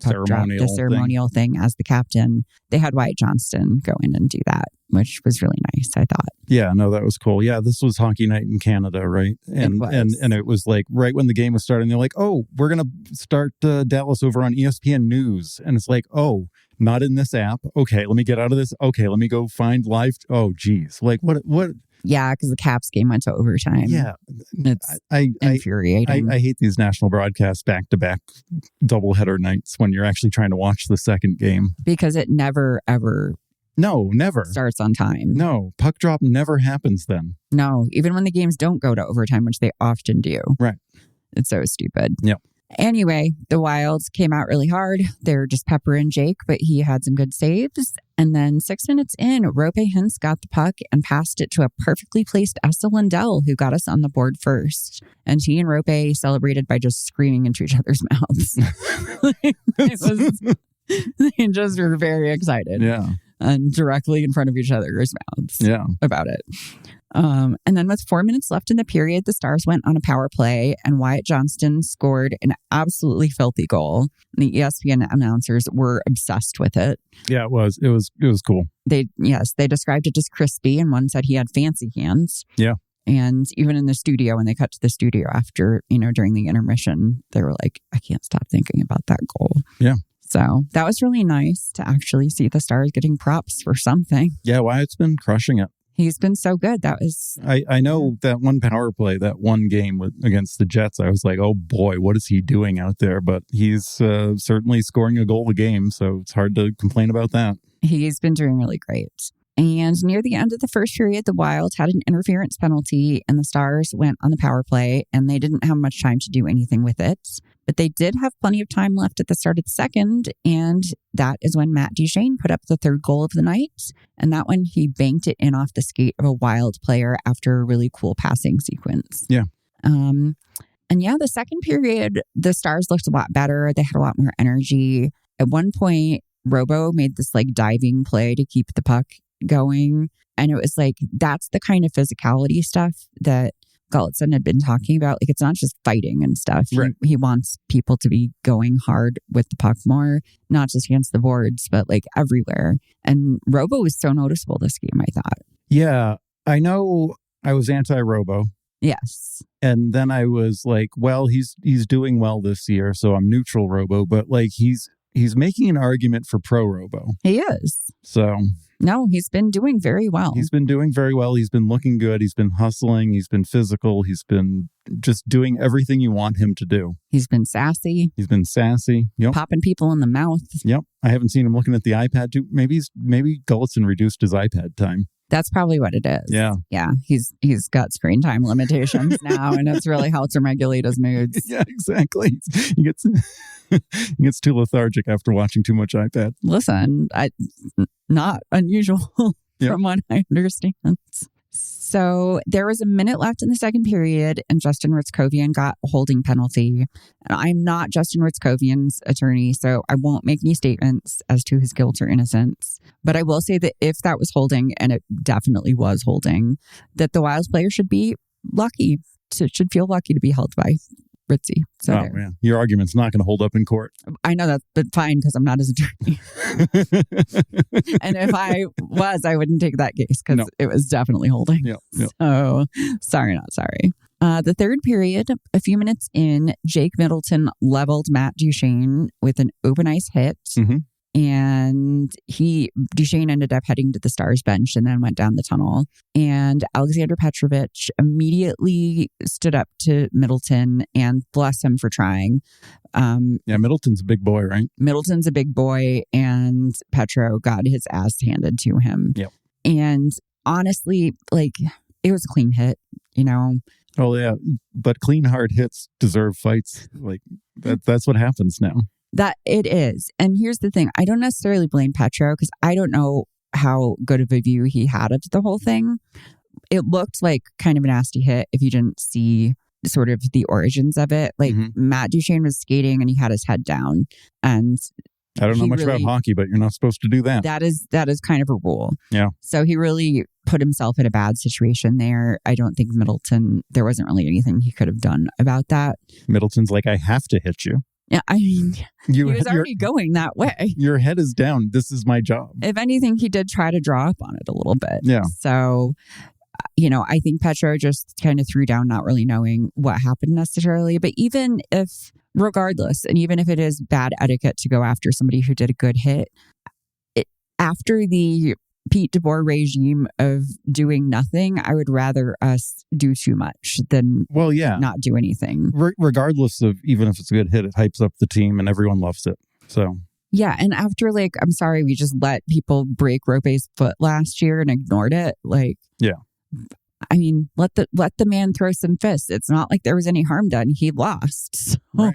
ceremonial thing as the captain, they had Wyatt Johnston go in and do that, which was really nice, I thought. Yeah, no, that was cool. Yeah, this was Hockey Night in Canada, right? And it was like right when the game was starting, they're like, oh, we're going to start Dallas over on ESPN News. And it's like, oh, not in this app. Okay, let me get out of this. Okay, let me go find live. Oh, geez. Like, what? Yeah, because the Caps game went to overtime. Yeah. It's infuriating. I hate these national broadcasts back-to-back doubleheader nights when you're actually trying to watch the second game. Because it never, ever... No, never. Starts on time. No, puck drop never happens then. No, even when the games don't go to overtime, which they often do. Right. It's so stupid. Yep. Anyway, the Wilds came out really hard. They're just peppering Jake, but he had some good saves. And then 6 minutes in, Roope Hintz got the puck and passed it to a perfectly placed Esa Lindell, who got us on the board first. And he and Roope celebrated by just screaming into each other's mouths. They just were very excited. Yeah. And directly in front of each other's mouths about it. And then with 4 minutes left in the period, the Stars went on a power play and Wyatt Johnston scored an absolutely filthy goal. The ESPN announcers were obsessed with it. Yeah, it was. It was cool. They described it as crispy, and one said he had fancy hands. Yeah. And even in the studio, when they cut to the studio after, during the intermission, they were like, I can't stop thinking about that goal. Yeah. So that was really nice to actually see the Stars getting props for something. Yeah, Wyatt's been crushing it. He's been so good. That was... I know that one power play, that one game against the Jets, I was like, oh boy, what is he doing out there? But he's certainly scoring a goal a game, so it's hard to complain about that. He's been doing really great. And near the end of the first period, the Wild had an interference penalty and the Stars went on the power play and they didn't have much time to do anything with it. But they did have plenty of time left at the start of the second. And that is when Matt Duchene put up the third goal of the night. And that one, he banked it in off the skate of a Wild player after a really cool passing sequence. Yeah. And yeah, the second period, the Stars looked a lot better. They had a lot more energy. At one point, Robo made this diving play to keep the puck going. And it was that's the kind of physicality stuff that Gulletson had been talking about. It's not just fighting and stuff. Right. He wants people to be going hard with the puck more, not just against the boards, but everywhere. And Robo was so noticeable this game, I thought. Yeah, I know I was anti-Robo. Yes. And then I was like, well, he's doing well this year, so I'm neutral Robo, but he's making an argument for pro Robo. He is. So... No, he's been doing very well. He's been doing very well. He's been looking good. He's been hustling. He's been physical. He's been just doing everything you want him to do. He's been sassy. Yep. Popping people in the mouth. Yep. I haven't seen him looking at the iPad too. Maybe Gulletson reduced his iPad time. That's probably what it is. Yeah. Yeah. He's got screen time limitations now, and it's really helped him regulate his moods. Yeah, exactly. He gets too lethargic after watching too much iPad. Listen, not unusual from what I understand. So there was a minute left in the second period and Justin Ritzkovian got a holding penalty. I'm not Justin Ritzkovian's attorney, so I won't make any statements as to his guilt or innocence. But I will say that if that was holding, and it definitely was holding, that the Wild player should be lucky, should feel lucky to be held by Ritzy. So yeah. Your argument's not going to hold up in court. I know that, but fine, because I'm not his attorney. And if I was, I wouldn't take that case because it was definitely holding. Yep. So sorry, not sorry. The third period, a few minutes in, Jake Middleton leveled Matt Duchene with an open ice hit. Mm-hmm. And Duchene ended up heading to the Stars bench and then went down the tunnel. And Alexander Petrovich immediately stood up to Middleton and bless him for trying. Yeah, Middleton's a big boy, right? Middleton's a big boy, and Petro got his ass handed to him. Yep. And honestly, it was a clean hit, Oh, yeah. But clean, hard hits deserve fights. That's what happens now. That it is. And here's the thing. I don't necessarily blame Petro because I don't know how good of a view he had of the whole thing. It looked like kind of a nasty hit if you didn't see sort of the origins of it. Like Matt Duchene was skating and he had his head down. And I don't know much about hockey, but you're not supposed to do that. That is kind of a rule. Yeah. So he really put himself in a bad situation there. I don't think Middleton, there wasn't really anything he could have done about that. Middleton's like, I have to hit you. Yeah, I mean, he was already going that way. Your head is down. This is my job. If anything, he did try to draw up on it a little bit. Yeah. So, I think Petro just kind of threw down, not really knowing what happened necessarily. But even if, regardless, and even if it is bad etiquette to go after somebody who did a good hit, after the Pete DeBoer regime of doing nothing, I would rather us do too much than not do anything. Regardless of even if it's a good hit, it hypes up the team and everyone loves it. So yeah, and after I'm sorry, we just let people break Rope's foot last year and ignored it. I mean, let the man throw some fists. It's not like there was any harm done. He lost, so right.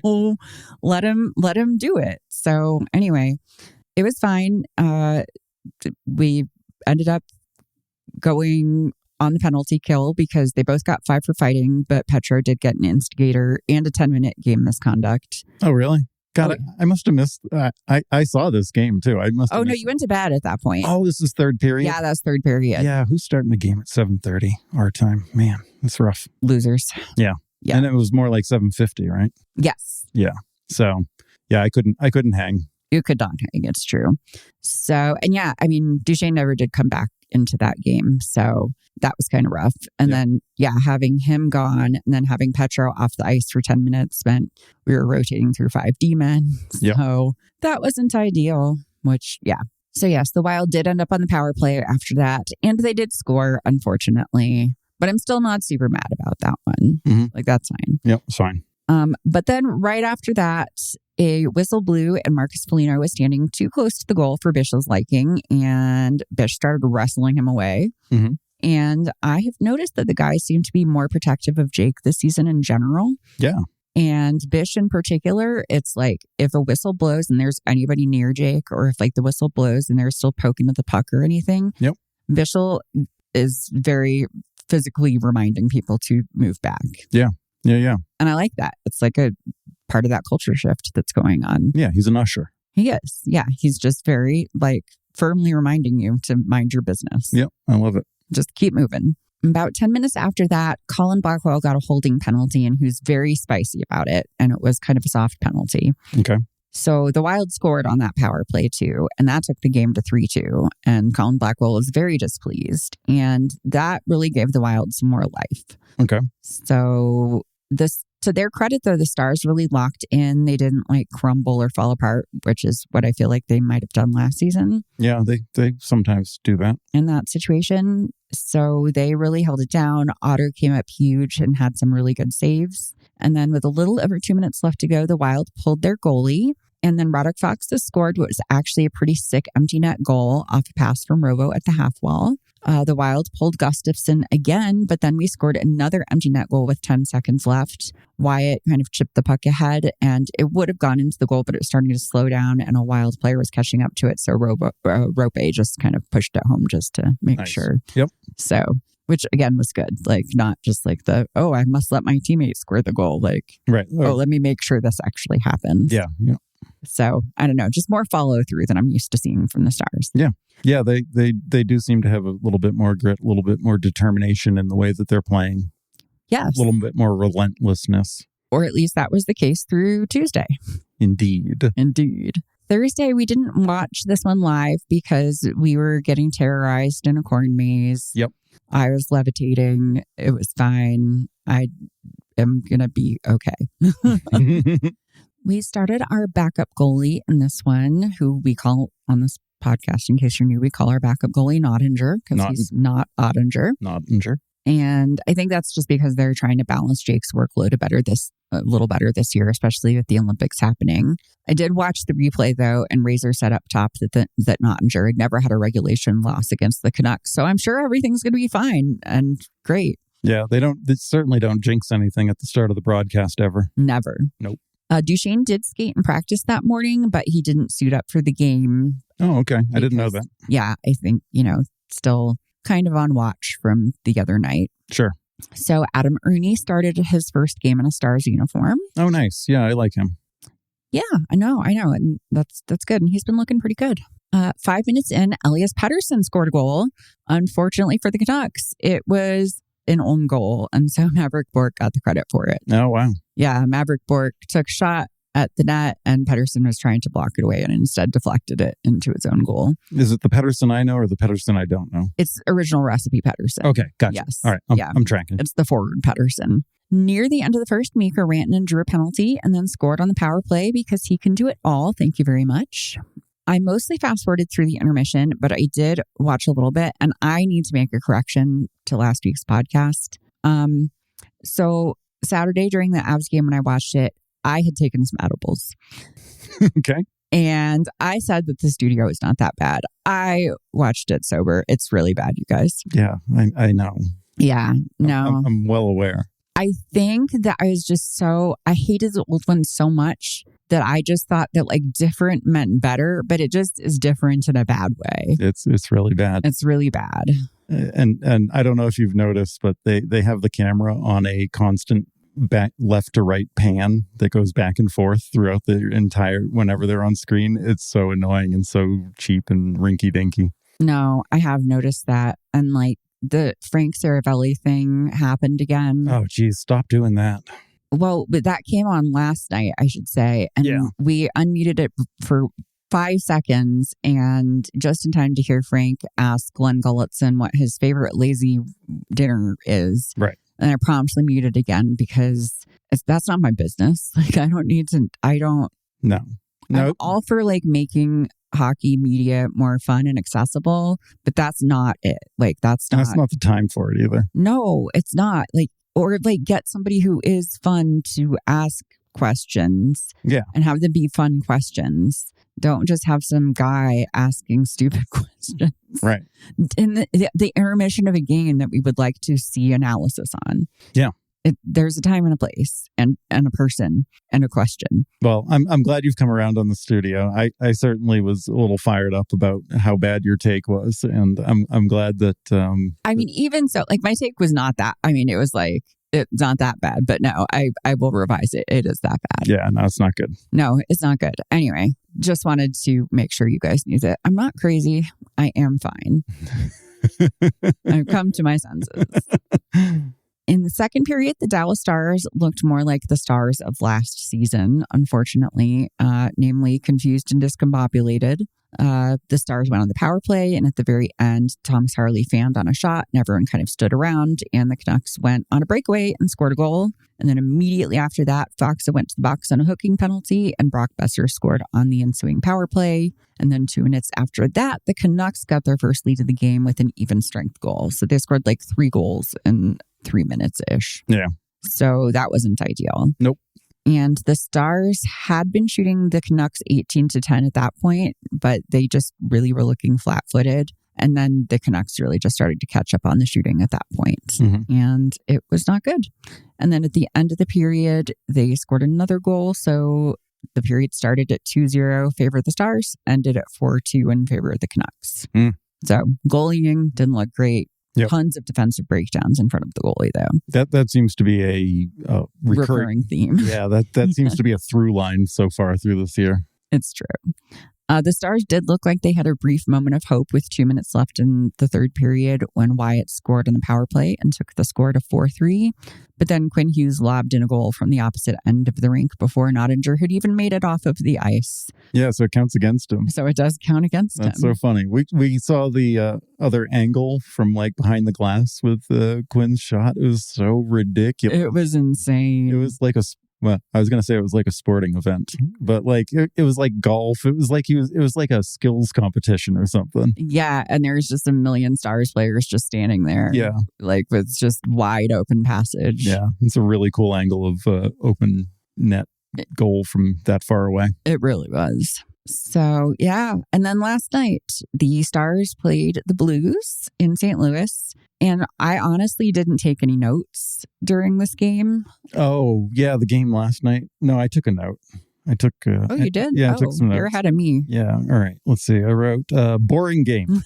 let him do it. So anyway, it was fine. We ended up going on the penalty kill because they both got 5 for fighting, but Petro did get an instigator and a 10-minute game misconduct. Oh, really? God, I must have missed. I saw this game too. Oh no, you went to bed at that point. Oh, this is third period. Yeah, that's third period. Yeah, who's starting the game at 7:30 our time? Man, it's rough. Losers. Yeah, and it was more like 7:50, right? Yes. Yeah. So yeah, I couldn't hang. You could not hang. It's true. So and yeah, I mean, Duchene never did come back into that game, so that was kind of rough. And then having him gone and then having Petro off the ice for 10 minutes meant we were rotating through 5 D-men. So that wasn't ideal, So yes, the Wild did end up on the power play after that. And they did score, unfortunately. But I'm still not super mad about that one. Mm-hmm. That's fine. Yep, it's fine. But then right after that, a whistle blew and Marcus Foligno was standing too close to the goal for Bichsel's liking. And Bish started wrestling him away. Mm-hmm. And I have noticed that the guys seem to be more protective of Jake this season in general. Yeah. And Bish in particular, it's like if a whistle blows and there's anybody near Jake, or if the whistle blows and they're still poking at the puck or anything, Bichsel is very physically reminding people to move back. Yeah. And I like that. It's like a part of that culture shift that's going on. Yeah, he's an usher. He is. Yeah, he's just very firmly reminding you to mind your business. Yep, I love it. Just keep moving. About 10 minutes after that, Colin Blackwell got a holding penalty and he was very spicy about it. And it was kind of a soft penalty. Okay. So the Wild scored on that power play too. And that took the game to 3-2. And Colin Blackwell was very displeased. And that really gave the Wild some more life. Okay. So to their credit, though, the Stars really locked in. They didn't crumble or fall apart, which is what I feel like they might have done last season. Yeah, they sometimes do that. In that situation. So they really held it down. Otter came up huge and had some really good saves. And then with a little over 2 minutes left to go, the Wild pulled their goalie. And then Roderick Fox scored what was actually a pretty sick empty net goal off a pass from Robo at the half wall. The Wild pulled Gustafsson again, but then we scored another empty net goal with 10 seconds left. Wyatt kind of chipped the puck ahead, and it would have gone into the goal, but it was starting to slow down, and a Wild player was catching up to it. So Rope just kind of pushed it home just to make sure. Yep. So, which again was good. Not just I must let my teammates score the goal. Right. Let me make sure this actually happens. Yeah. So I don't know, just more follow through than I'm used to seeing from the Stars. Yeah, they do seem to have a little bit more grit, a little bit more determination in the way that they're playing. Yes. A little bit more relentlessness. Or at least that was the case through Tuesday. Indeed. Thursday, we didn't watch this one live because we were getting terrorized in a corn maze. Yep. I was levitating. It was fine. I am going to be okay. We started our backup goalie in this one, who we call on this podcast, in case you're new, we call our backup goalie Nottinger, because he's not Ottinger. And I think that's just because they're trying to balance Jake's workload a little better this year, especially with the Olympics happening. I did watch the replay, though, and Razor said up top that Nottinger had never had a regulation loss against the Canucks. So I'm sure everything's going to be fine and great. Yeah, they certainly don't jinx anything at the start of the broadcast ever. Never. Nope. Duchesne did skate and practice that morning, but he didn't suit up for the game. Oh, okay. I didn't know that. Yeah, I think, still kind of on watch from the other night. Sure. So Adam Ernie started his first game in a Stars uniform. Oh, nice. Yeah, I like him. Yeah, I know. And that's good. And he's been looking pretty good. 5 minutes in, Elias Pettersson scored a goal. Unfortunately for the Canucks, it was an own goal. And so Maverick Bourque got the credit for it. Oh, wow. Yeah, Maverick Bourque took a shot at the net and Pettersson was trying to block it away and instead deflected it into its own goal. Is it the Pettersson I know or the Pettersson I don't know? It's original recipe Pettersson. Okay, gotcha. Yes. All right, I'm tracking. It's the forward Pettersson. Near the end of the first, Mikko Rantanen drew a penalty and then scored on the power play because he can do it all. Thank you very much. I mostly fast forwarded through the intermission, but I did watch a little bit and I need to make a correction to last week's podcast. So Saturday during the Avs game when I watched it, I had taken some edibles. Okay. And I said that the studio is not that bad. I watched it sober. It's really bad, you guys. Yeah, I know. Yeah, no. I'm well aware. I think that I was just I hated the old one so much that I just thought that like different meant better, but it just is different in a bad way. It's really bad. It's really bad. And I don't know if you've noticed, but they have the camera on a constant back left to right pan that goes back and forth throughout the entire whenever they're on screen. It's so annoying and so cheap and rinky dinky. No, I have noticed that. And like the Frank Saravelli thing happened again. Oh, geez, stop doing that. Well, but that came on last night, I should say. And we unmuted it for 5 seconds and just in time to hear Frank ask Glenn Gulletson what his favorite lazy dinner is. Right. And I promptly muted again because that's not my business. Like, I don't need to, No. I'm all for like making hockey media more fun and accessible, but that's not it. Like, that's not the time for it either. No, it's not. Like, or like get somebody who is fun to ask questions. Yeah. And have them be fun questions. Don't just have some guy asking stupid questions. Right. In the intermission of a game that we would like to see analysis on. Yeah. There's a time and a place and a person and a question. Well, I'm glad you've come around on the studio. I certainly was a little fired up about how bad your take was. And I'm glad that... I mean, even so, like my take was not that. I mean, it was like, it's not that bad. But no, I will revise it. It is that bad. Yeah, no, it's not good. No, it's not good. Anyway, just wanted to make sure you guys knew that I'm not crazy. I am fine. I've come to my senses. In the second period, the Dallas Stars looked more like the Stars of last season, unfortunately, namely confused and discombobulated. The Stars went on the power play, and at the very end, Thomas Harley fanned on a shot, and everyone kind of stood around, and the Canucks went on a breakaway and scored a goal. And then immediately after that, Faksa went to the box on a hooking penalty, and Brock Besser scored on the ensuing power play. And then 2 minutes after that, the Canucks got their first lead of the game with an even strength goal. So they scored like 3 goals in 3 minutes-ish. Yeah. So that wasn't ideal. Nope. And the Stars had been shooting the Canucks 18-10 at that point, but they just really were looking flat-footed. And then the Canucks really just started to catch up on the shooting at that point. Mm-hmm. And it was not good. And then at the end of the period, they scored another goal. So the period started at 2-0 favor of the Stars, ended at 4-2 in favor of the Canucks. So goalieing didn't look great. Yep. Tons of defensive breakdowns in front of the goalie, though. That seems to be a recurring theme. Yeah, that seems to be a through line so far through this year. It's true. The Stars did look like they had a brief moment of hope with 2 minutes left in the third period when Wyatt scored on the power play and took the score to 4-3. But then Quinn Hughes lobbed in a goal from the opposite end of the rink before Nottinger had even made it off of the ice. Yeah, so it counts against him. So it does count against him. That's so funny. We saw the other angle from like behind the glass with Quinn's shot. It was so ridiculous. It was insane. It was like I was going to say it was like a sporting event, but like it was like golf. It was like it was like a skills competition or something. Yeah, and there's just a million Stars players just standing there. Yeah, like with just wide open passage. Yeah, it's a really cool angle of open net goal from that far away. It really was. So, yeah. And then last night, the Stars played the Blues in St. Louis. And I honestly didn't take any notes during this game. Oh, yeah, the game last night. No, I took a note. I took... Oh, you did? Yeah, I took some notes. You're ahead of me. Yeah, all right. Let's see. I wrote, boring game.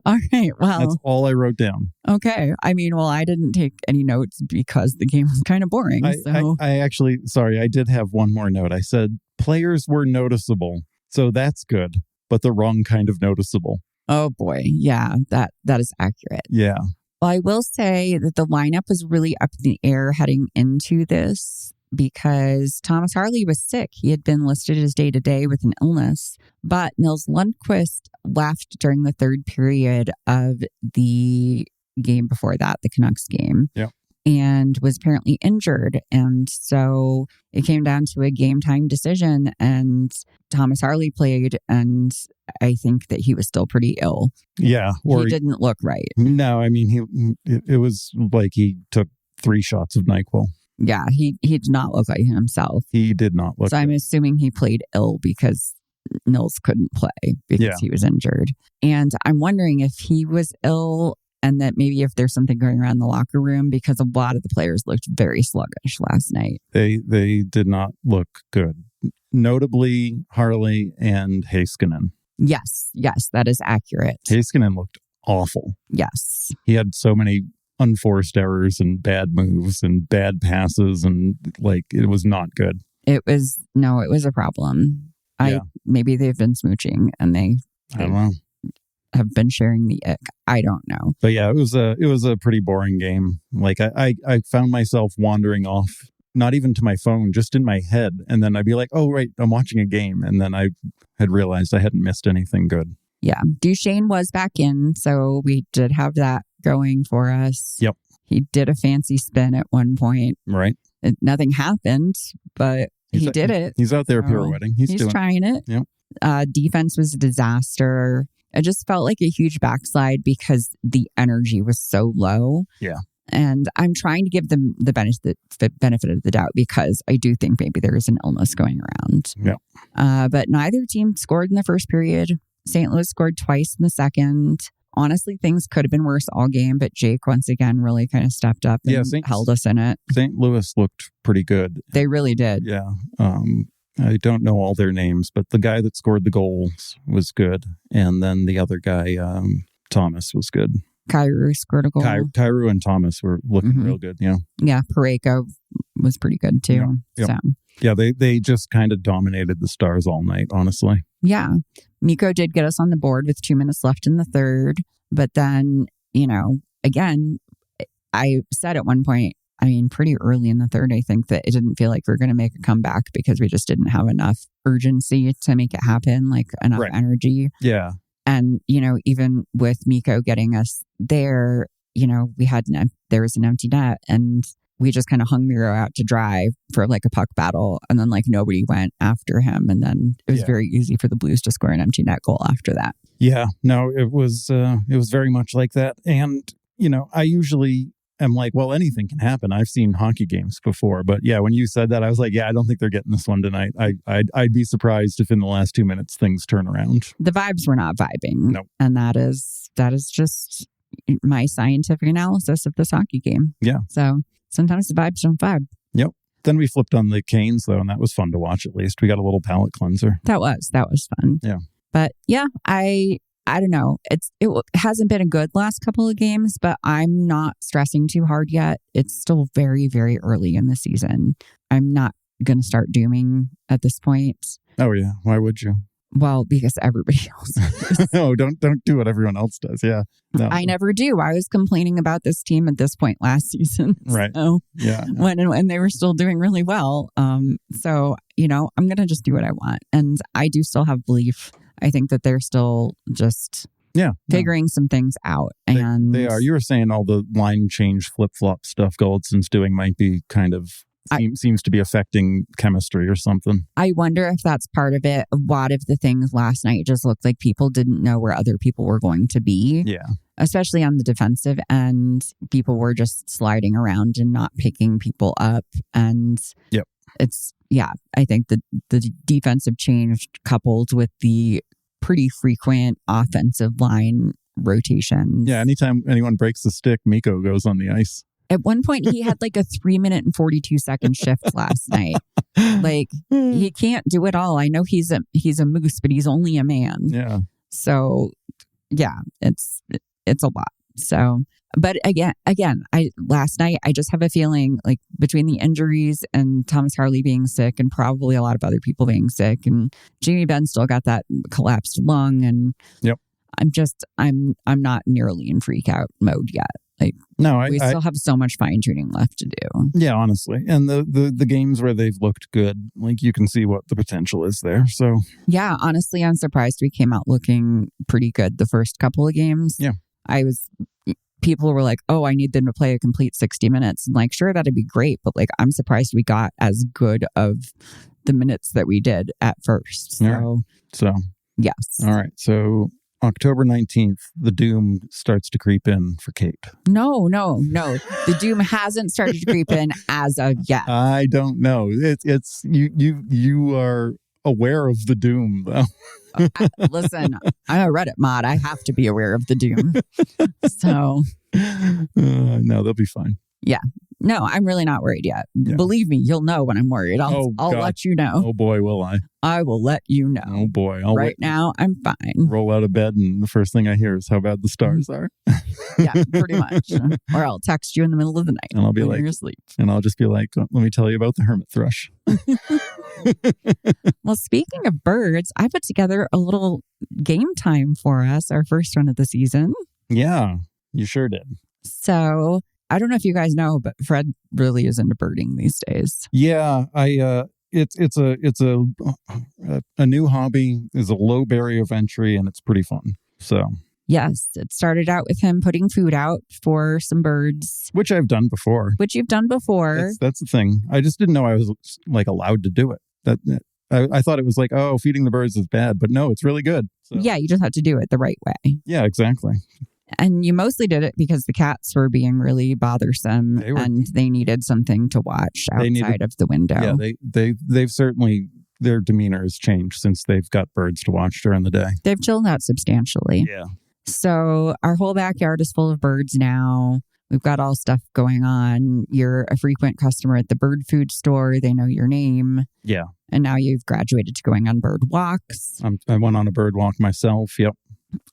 All right, well. That's all I wrote down. Okay. I mean, well, I didn't take any notes because the game was kind of boring. I actually, sorry, I did have one more note. I said, players were noticeable, so that's good, but the wrong kind of noticeable. Oh, boy. Yeah, that is accurate. Yeah. Well, I will say that the lineup was really up in the air heading into this because Thomas Harley was sick. He had been listed as day-to-day with an illness, but Nils Lundqvist left during the third period of the game before that, the Canucks game. Yeah. And was apparently injured. And so it came down to a game time decision, and Thomas Harley played, and I think that he was still pretty ill. Yeah. Or he didn't look right. No, I mean, it was like he took 3 shots of NyQuil. Yeah, he did not look like himself. He did not look So I'm assuming he played ill because Nils couldn't play because he was injured. And I'm wondering if he was ill and that maybe if there's something going around in the locker room, because a lot of the players looked very sluggish last night. They did not look good. Notably, Harley and Heiskanen. Yes, that is accurate. Heiskanen looked awful. Yes. He had so many unforced errors and bad moves and bad passes, and like it was not good. It was a problem. Maybe they've been smooching and I don't know. Have been sharing the ick. I don't know. But yeah, it was a pretty boring game. Like I found myself wandering off, not even to my phone, just in my head. And then I'd be like, oh, right, I'm watching a game. And then I had realized I hadn't missed anything good. Yeah. Duchesne was back in. So we did have that going for us. Yep. He did a fancy spin at one point. Right. Nothing happened, but he did it. He's out there pirouetting. He's trying it. Yep. Defense was a disaster. It just felt like a huge backslide because the energy was so low. Yeah. And I'm trying to give them the benefit of the doubt because I do think maybe there is an illness going around. Yeah. But neither team scored in the first period. St. Louis scored twice in the second. Honestly, things could have been worse all game, but Jake once again really kind of stepped up and held us in it. St. Louis looked pretty good. They really did. Yeah. I don't know all their names, but the guy that scored the goals was good. And then the other guy, Thomas, was good. Kyrou scored a goal. Kyrou and Thomas were looking real good. Yeah. Yeah. Parayko was pretty good too. Yep. So. Yeah, they just kind of dominated the Stars all night, honestly. Yeah. Mikko did get us on the board with 2 minutes left in the third. But then, again, I said at one point, pretty early in the third, I think that it didn't feel like we were going to make a comeback because we just didn't have enough urgency to make it happen, like enough energy. Yeah. And, even with Mikko getting us there, there was an empty net and we just kind of hung Miro out to dry for like a puck battle. And then like nobody went after him. And then it was very easy for the Blues to score an empty net goal after that. Yeah, no, it was very much like that. And, I usually am like, well, anything can happen. I've seen hockey games before. But yeah, when you said that, I was like, yeah, I don't think they're getting this one tonight. I'd be surprised if in the last 2 minutes things turn around. The vibes were not vibing. No. And that is just my scientific analysis of this hockey game. Yeah. So sometimes the vibes don't vibe. Yep. Then we flipped on the Canes, though, and that was fun to watch, at least. We got a little palate cleanser. That was fun. Yeah. But yeah, I don't know. It hasn't been a good last couple of games, but I'm not stressing too hard yet. It's still very, very early in the season. I'm not going to start dooming at this point. Oh, yeah. Why would you? Well, because everybody else does. No, don't do what everyone else does. Yeah. No. I never do. I was complaining about this team at this point last season. Right. So yeah. When they were still doing really well. So, I'm going to just do what I want. And I do still have belief. I think that they're still just figuring some things out. And they are. You were saying all the line change flip-flop stuff Goldson's doing might be kind of seems to be affecting chemistry or something. I wonder if that's part of it. A lot of the things last night just looked like people didn't know where other people were going to be. Yeah. Especially on the defensive end, people were just sliding around and not picking people up. And I think the defensive change coupled with the pretty frequent offensive line rotations. Yeah, anytime anyone breaks the stick, Miko goes on the ice. At one point, he had like a 3-minute and 42-second shift last night. Like, he can't do it all. I know he's a moose, but he's only a man. Yeah. So, yeah, it's a lot. So, but again, last night, I just have a feeling like between the injuries and Thomas Harley being sick and probably a lot of other people being sick, and Jamie Benn still got that collapsed lung, and yep. I'm not nearly in freak out mode yet. Like, no, we still have so much fine tuning left to do. Yeah, honestly. And the games where they've looked good, like you can see what the potential is there. So yeah, honestly, I'm surprised we came out looking pretty good the first couple of games. Yeah. People were like, oh, I need them to play a complete 60 minutes. And like, sure, that'd be great. But like, I'm surprised we got as good of the minutes that we did at first. So yes. All right. So October 19th, the doom starts to creep in for Kate. No. The doom hasn't started to creep in as of yet. I don't know. It's you are aware of the doom, though. Listen, I'm a Reddit mod. I have to be aware of the doom. So no, they'll be fine. Yeah. No, I'm really not worried yet. Yeah. Believe me, you'll know when I'm worried. I'll let you know. Oh boy, will I. I will let you know. Oh boy. Now, I'm fine. Roll out of bed and the first thing I hear is how bad the stars are. Yeah, pretty much. Or I'll text you in the middle of the night and I'll be like, you're asleep. And I'll just be like, let me tell you about the hermit thrush. Well, speaking of birds, I put together a little game time for us, our first one of the season. Yeah, you sure did. So I don't know if you guys know, but Fred really is into birding these days. Yeah, it's a new hobby. It's a low barrier of entry, and it's pretty fun. So yes, it started out with him putting food out for some birds, which I've done before. Which you've done before. That's the thing. I just didn't know I was like allowed to do it. I thought it was like, oh, feeding the birds is bad, but no, it's really good. So. Yeah, you just have to do it the right way. Yeah, exactly. And you mostly did it because the cats were being really bothersome and they needed something to watch outside of the window. Yeah, they've certainly, their demeanor has changed since they've got birds to watch during the day. They've chilled out substantially. Yeah. So our whole backyard is full of birds now. We've got all stuff going on. You're a frequent customer at the bird food store. They know your name. Yeah. And now you've graduated to going on bird walks. I went on a bird walk myself. Yep.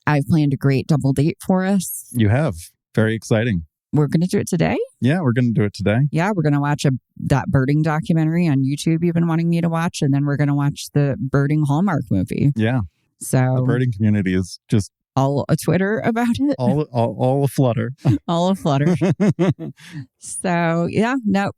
I've planned a great double date for us. You have. Very exciting. We're going to do it today? Yeah, we're going to do it today. Yeah, we're going to watch that birding documentary on YouTube you've been wanting me to watch. And then we're going to watch the birding Hallmark movie. Yeah. So the birding community is just all a Twitter about it. All a flutter. All a flutter. So, yeah, nope.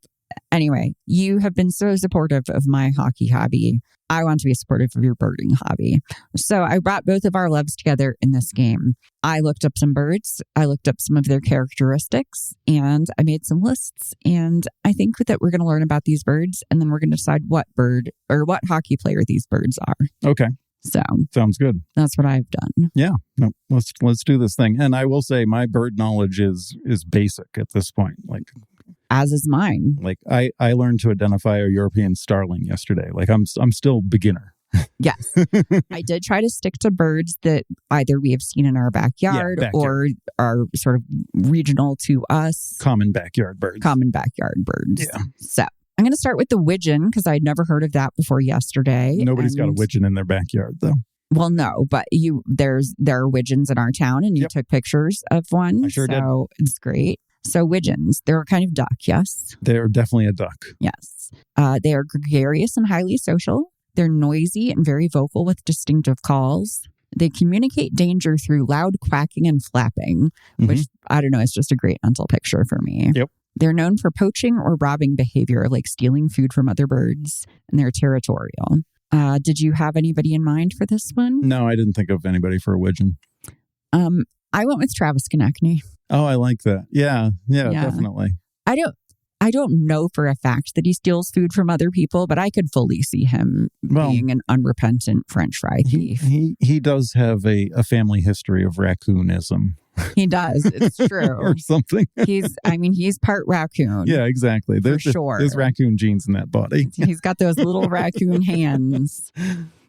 Anyway, you have been so supportive of my hockey hobby. I want to be supportive of your birding hobby. So I brought both of our loves together in this game. I looked up some birds. I looked up some of their characteristics and I made some lists. And I think that we're going to learn about these birds and then we're going to decide what bird or what hockey player these birds are. Okay. So sounds good. That's what I've done. Yeah. No, let's do this thing. And I will say my bird knowledge is basic at this point. Like, as is mine. Like I learned to identify a European starling yesterday. Like I'm still beginner. Yes. I did try to stick to birds that either we have seen in our backyard or are sort of regional to us. Common backyard birds. Yeah. So I'm going to start with the widgeon because I'd never heard of that before yesterday. Nobody's got a widgeon in their backyard though. Well, no, but there are widgeons in our town and you took pictures of one. I sure did. So it's great. So widgeons, they're a kind of duck, yes? They're definitely a duck. Yes. They are gregarious and highly social. They're noisy and very vocal with distinctive calls. They communicate danger through loud quacking and flapping, which, I don't know, is just a great mental picture for me. Yep. They're known for poaching or robbing behavior, like stealing food from other birds, and they're territorial. Did you have anybody in mind for this one? No, I didn't think of anybody for a widgeon. I went with Travis Konechny. Oh, I like that. Yeah, definitely. I don't know for a fact that he steals food from other people, but I could fully see him being an unrepentant French fry thief. He does have a family history of raccoonism. He does. It's true. Or something. He's part raccoon. Yeah, exactly. Sure. There's raccoon genes in that body. He's got those little raccoon hands,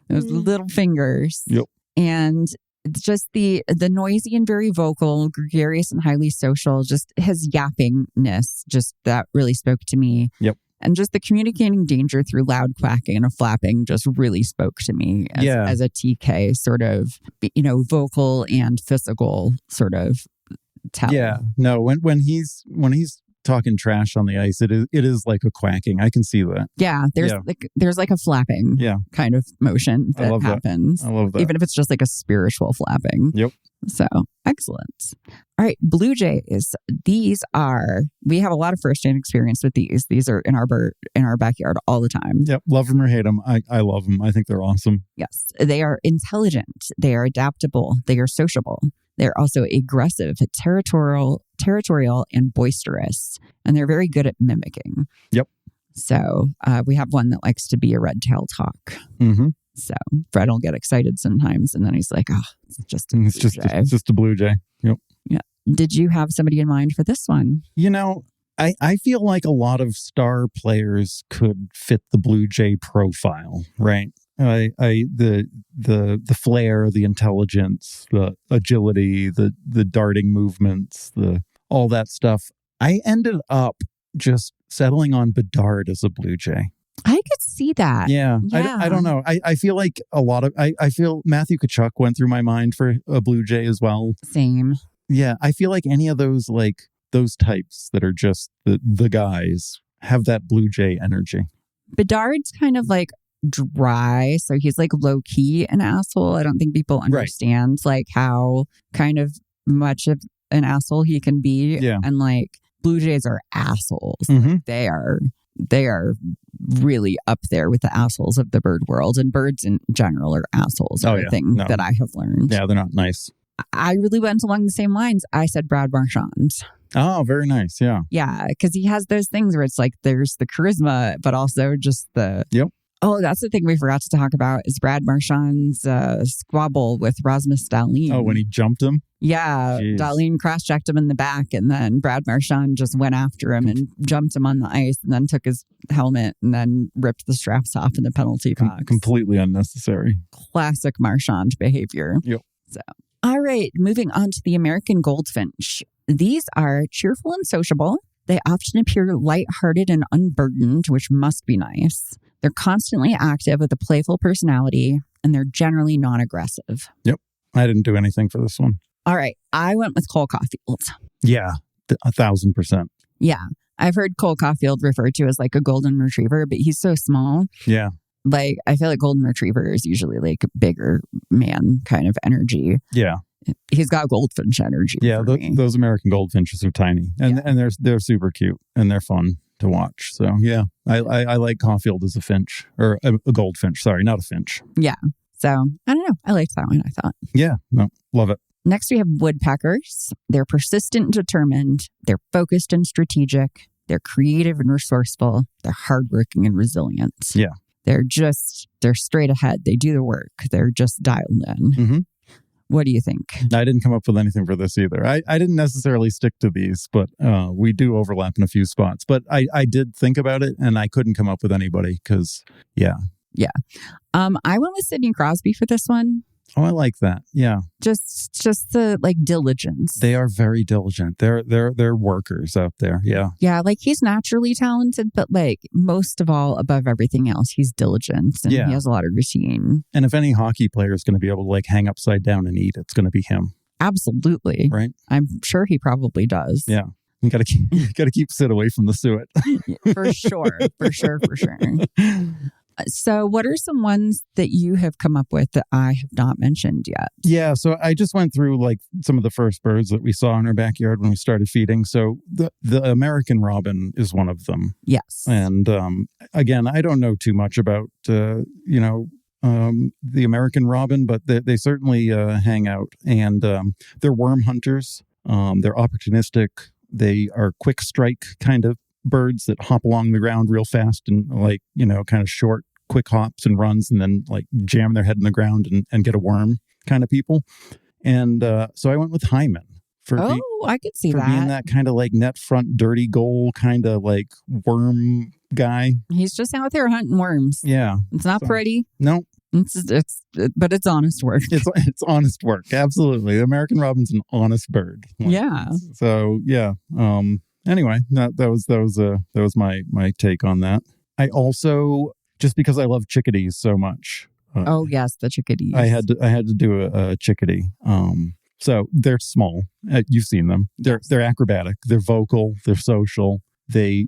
those little fingers. Yep. And It's just the noisy and very vocal, gregarious and highly social, just his yappingness, just that really spoke to me. Yep. And just the communicating danger through loud quacking and flapping just really spoke to me as a TK sort of, vocal and physical sort of tell. Yeah. No, when he's talking trash on the ice, it is like a quacking. I can see that. Yeah, there's like a flapping kind of motion that happens. I love that. Even if it's just like a spiritual flapping. Yep. So, excellent. All right, blue jays. We have a lot of firsthand experience with these. These are in our backyard all the time. Yep, love them or hate them. I love them. I think they're awesome. Yes, they are intelligent. They are adaptable. They are sociable. They're also aggressive, territorial, and boisterous. And they're very good at mimicking. Yep. So we have one that likes to be a red tail talk. Mm-hmm. So Fred will get excited sometimes, and then he's like, "Oh, it's just a blue jay." Yep. Yeah. Did you have somebody in mind for this one? I feel like a lot of star players could fit the blue jay profile, right? The flair, the intelligence, the agility, the darting movements, all that stuff. I ended up just settling on Bedard as a blue jay. I could see that. Yeah. I don't know. I feel like I feel Matthew Tkachuk went through my mind for a blue jay as well. Same. Yeah. I feel like any of those types that are just the guys have that blue jay energy. Bedard's kind of like dry, so he's like low key an asshole. I don't think people understand like how kind of much of an asshole he can be. Yeah. And like blue jays are assholes. Mm-hmm. They are really up there with the assholes of the bird world, and birds in general are assholes. That I have learned. Yeah, they're not nice. I really went along the same lines. I said Brad Marchand. Oh, very nice. Yeah. Yeah, because he has those things where it's like there's the charisma, but also just the... Yep. Oh, that's the thing we forgot to talk about is Brad Marchand's squabble with Rasmus Dahlin. Oh, when he jumped him? Yeah. Jeez. Dahlin cross-checked him in the back, and then Brad Marchand just went after him and jumped him on the ice, and then took his helmet and then ripped the straps off in the penalty box. Completely unnecessary. Classic Marchand behavior. Yep. So, all right, moving on to the American goldfinch. These are cheerful and sociable. They often appear lighthearted and unburdened, which must be nice. They're constantly active with a playful personality, and they're generally non-aggressive. Yep. I didn't do anything for this one. All right. I went with Cole Caulfield. Yeah. 1,000%. Yeah. I've heard Cole Caulfield referred to as like a golden retriever, but he's so small. Yeah. Like, I feel like golden retriever is usually like bigger man kind of energy. Yeah. He's got goldfinch energy. Yeah. Those American goldfinches are tiny, and they're super cute, and they're fun to watch. So yeah, I like Caulfield as a finch, or a goldfinch. Sorry, not a finch. Yeah. So I don't know. I liked that one, I thought. Yeah. No, love it. Next, we have woodpeckers. They're persistent and determined. They're focused and strategic. They're creative and resourceful. They're hardworking and resilient. Yeah. They're straight ahead. They do the work. They're just dialed in. Mm-hmm. What do you think? I didn't come up with anything for this either. I didn't necessarily stick to these, but we do overlap in a few spots. But I did think about it, and I couldn't come up with anybody because, yeah. Yeah. I went with Sidney Crosby for this one. Oh, I like that. Yeah. Just the like diligence. They are very diligent. They're workers out there. Yeah. Yeah. Like he's naturally talented, but like most of all, above everything else, he's diligent and he has a lot of routine. And if any hockey player is going to be able to like hang upside down and eat, it's going to be him. Absolutely. Right. I'm sure he probably does. Yeah. You got to keep Sid away from the suet. For sure. So what are some ones that you have come up with that I have not mentioned yet? Yeah, so I just went through like some of the first birds that we saw in our backyard when we started feeding. So the American robin is one of them. Yes. And again, I don't know too much about, the American robin, but they certainly hang out. And they're worm hunters. They're opportunistic. They are quick strike kind of birds that hop along the ground real fast and like, kind of short, quick hops and runs and then like jam their head in the ground and get a worm kind of people. And so I went with Hyman. I could see that. Being that kind of like net front dirty goal kind of like worm guy. He's just out there hunting worms. Yeah. It's not pretty. No. But it's honest work. It's honest work. Absolutely. The American robin's an honest bird. Yeah. So yeah. Anyway, that was my take on that. I also, just because I love chickadees so much. Oh yes, the chickadees. I had to do a chickadee. So they're small. You've seen them. They're acrobatic. They're vocal. They're social. They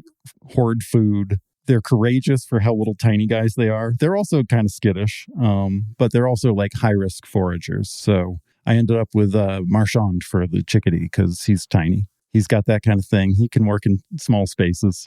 hoard food. They're courageous for how little tiny guys they are. They're also kind of skittish, but they're also like high risk foragers. So I ended up with Marchand for the chickadee because he's tiny. He's got that kind of thing. He can work in small spaces.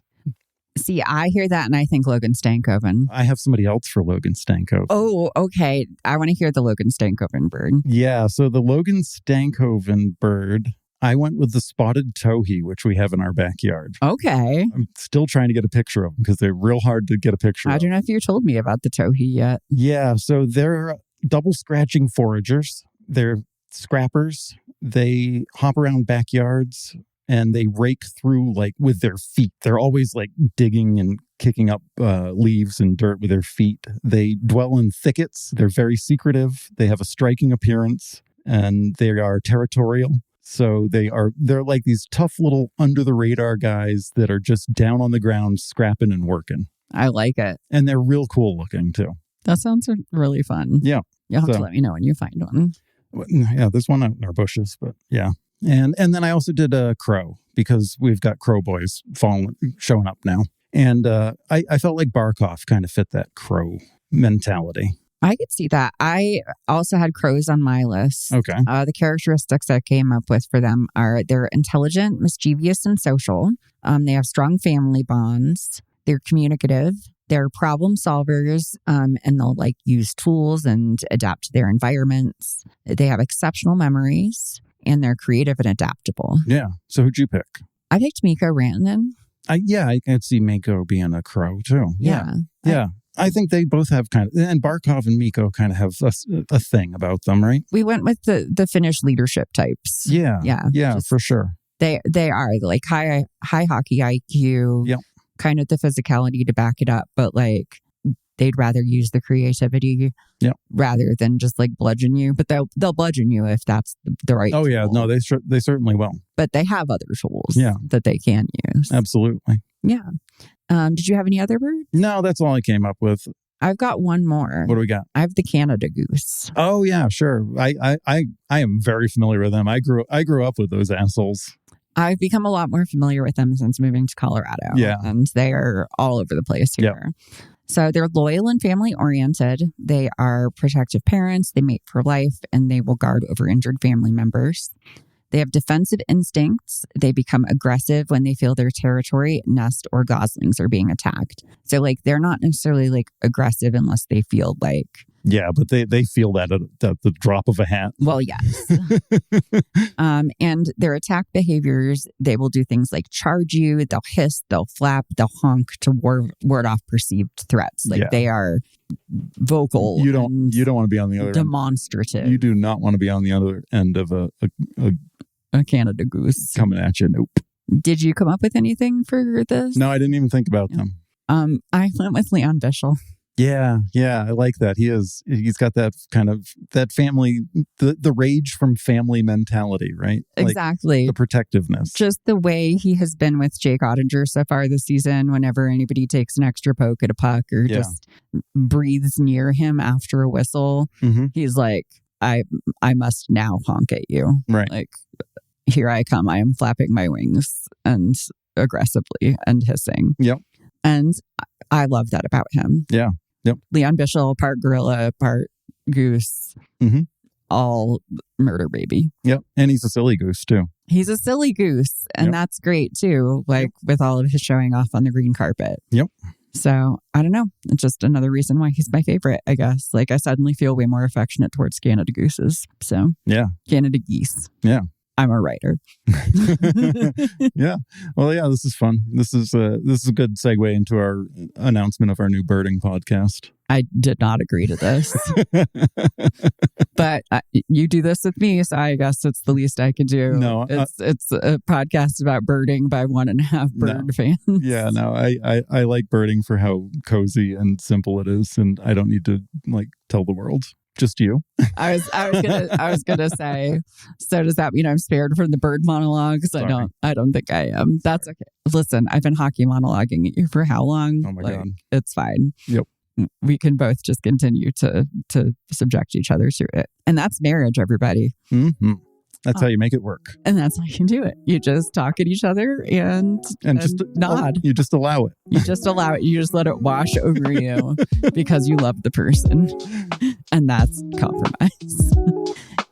See, I hear that and I think Logan Stankoven. I have somebody else for Logan Stankoven. Oh, okay. I want to hear the Logan Stankoven bird. Yeah, so the Logan Stankoven bird, I went with the spotted towhee, which we have in our backyard. Okay. I'm still trying to get a picture of them because they're real hard to get a picture of. I don't know if you told me about the towhee yet. Yeah, so they're double scratching foragers. They're scrappers. They hop around backyards and they rake through like with their feet. They're always like digging and kicking up leaves and dirt with their feet. They dwell in thickets. They're very secretive. They have a striking appearance and they are territorial. So they're like these tough little under the radar guys that are just down on the ground scrapping and working. I like it. And they're real cool looking too. That sounds really fun. Yeah. You'll have to let me know when you find one. Yeah, there's one out in our bushes, but yeah. And then I also did a crow because we've got crow boys showing up now. And I felt like Barkov kind of fit that crow mentality. I could see that. I also had crows on my list. Okay. The characteristics I came up with for them are they're intelligent, mischievous, and social. They have strong family bonds. They're communicative. They're problem solvers, and they'll like use tools and adapt to their environments. They have exceptional memories, and they're creative and adaptable. Yeah. So who'd you pick? I picked Miko Rantanen. I could see Miko being a crow too. Yeah. I think they both have kind of, and Barkov and Miko kind of have a thing about them, right? We went with the Finnish leadership types. Yeah, for sure. They are like high hockey IQ. Yep. Kind of the physicality to back it up, but like they'd rather use the creativity rather than just like bludgeon you. But they'll bludgeon you if that's the right tool. Yeah, no, they certainly will. But they have other tools that they can use. Absolutely. Yeah. Did you have any other birds? No, that's all I came up with. I've got one more. What do we got? I have the Canada Goose. Oh yeah, sure. I am very familiar with them. I grew up with those assholes. I've become a lot more familiar with them since moving to Colorado. Yeah. And they are all over the place here. Yep. So they're loyal and family oriented. They are protective parents. They mate for life and they will guard over injured family members. They have defensive instincts. They become aggressive when they feel their territory, nest, or goslings are being attacked. So like they're not necessarily like aggressive unless they feel like. Yeah, but they feel that at the drop of a hat. Well, yes. And their attack behaviors, they will do things like charge you, they'll hiss, they'll flap, they'll honk to ward off perceived threats. Like they are vocal. You don't want to be on the other demonstrative. You do not want to be on the other end of a Canada Goose coming at you. Nope. Did you come up with anything for this? No, I didn't even think about them. I went with Lian Bichsel. Yeah, I like that. He's got that kind of that family, the rage from family mentality, right? Exactly. Like the protectiveness. Just the way he has been with Jake Ottinger so far this season, whenever anybody takes an extra poke at a puck or just breathes near him after a whistle, he's like, I must now honk at you. Right. Like, here I come. I am flapping my wings and aggressively and hissing. Yep. And I love that about him. Yeah. Yep. Lian Bichsel, part gorilla, part goose, all murder baby. Yep. And he's a silly goose too. He's a silly goose. And that's great too. Like with all of his showing off on the green carpet. Yep. So I don't know. It's just another reason why he's my favorite, I guess. Like I suddenly feel way more affectionate towards Canada Gooses. So yeah. Canada geese. Yeah. I'm a writer. Yeah. Well, yeah, this is fun. This is a good segue into our announcement of our new birding podcast. I did not agree to this, but you do this with me, so I guess it's the least I can do. No, it's a podcast about birding by 1.5 bird fans. Yeah, no, I like birding for how cozy and simple it is, and I don't need to like tell the world. Just you. I was gonna say. So does that mean I'm spared from the bird monologues? Sorry. I don't think I am. That's okay. Listen, I've been hockey monologuing at you for how long? Oh my God. It's fine. Yep. We can both just continue to subject each other to it, and that's marriage, everybody. Mm-hmm. That's how you make it work. And that's how you can do it. You just talk at each other and just nod. You just allow it. You just allow it. You just let it wash over you because you love the person. And that's compromise.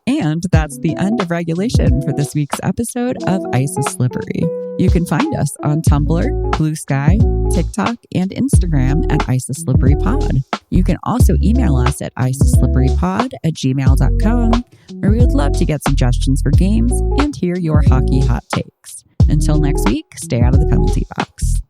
And that's the end of regulation for this week's episode of Ice is Slippery. You can find us on Tumblr, Blue Sky, TikTok, and Instagram at Ice is Slippery Pod. You can also email us at iceisslipperypod@gmail.com, where we would love to get suggestions for games and hear your hockey hot takes. Until next week, stay out of the penalty box.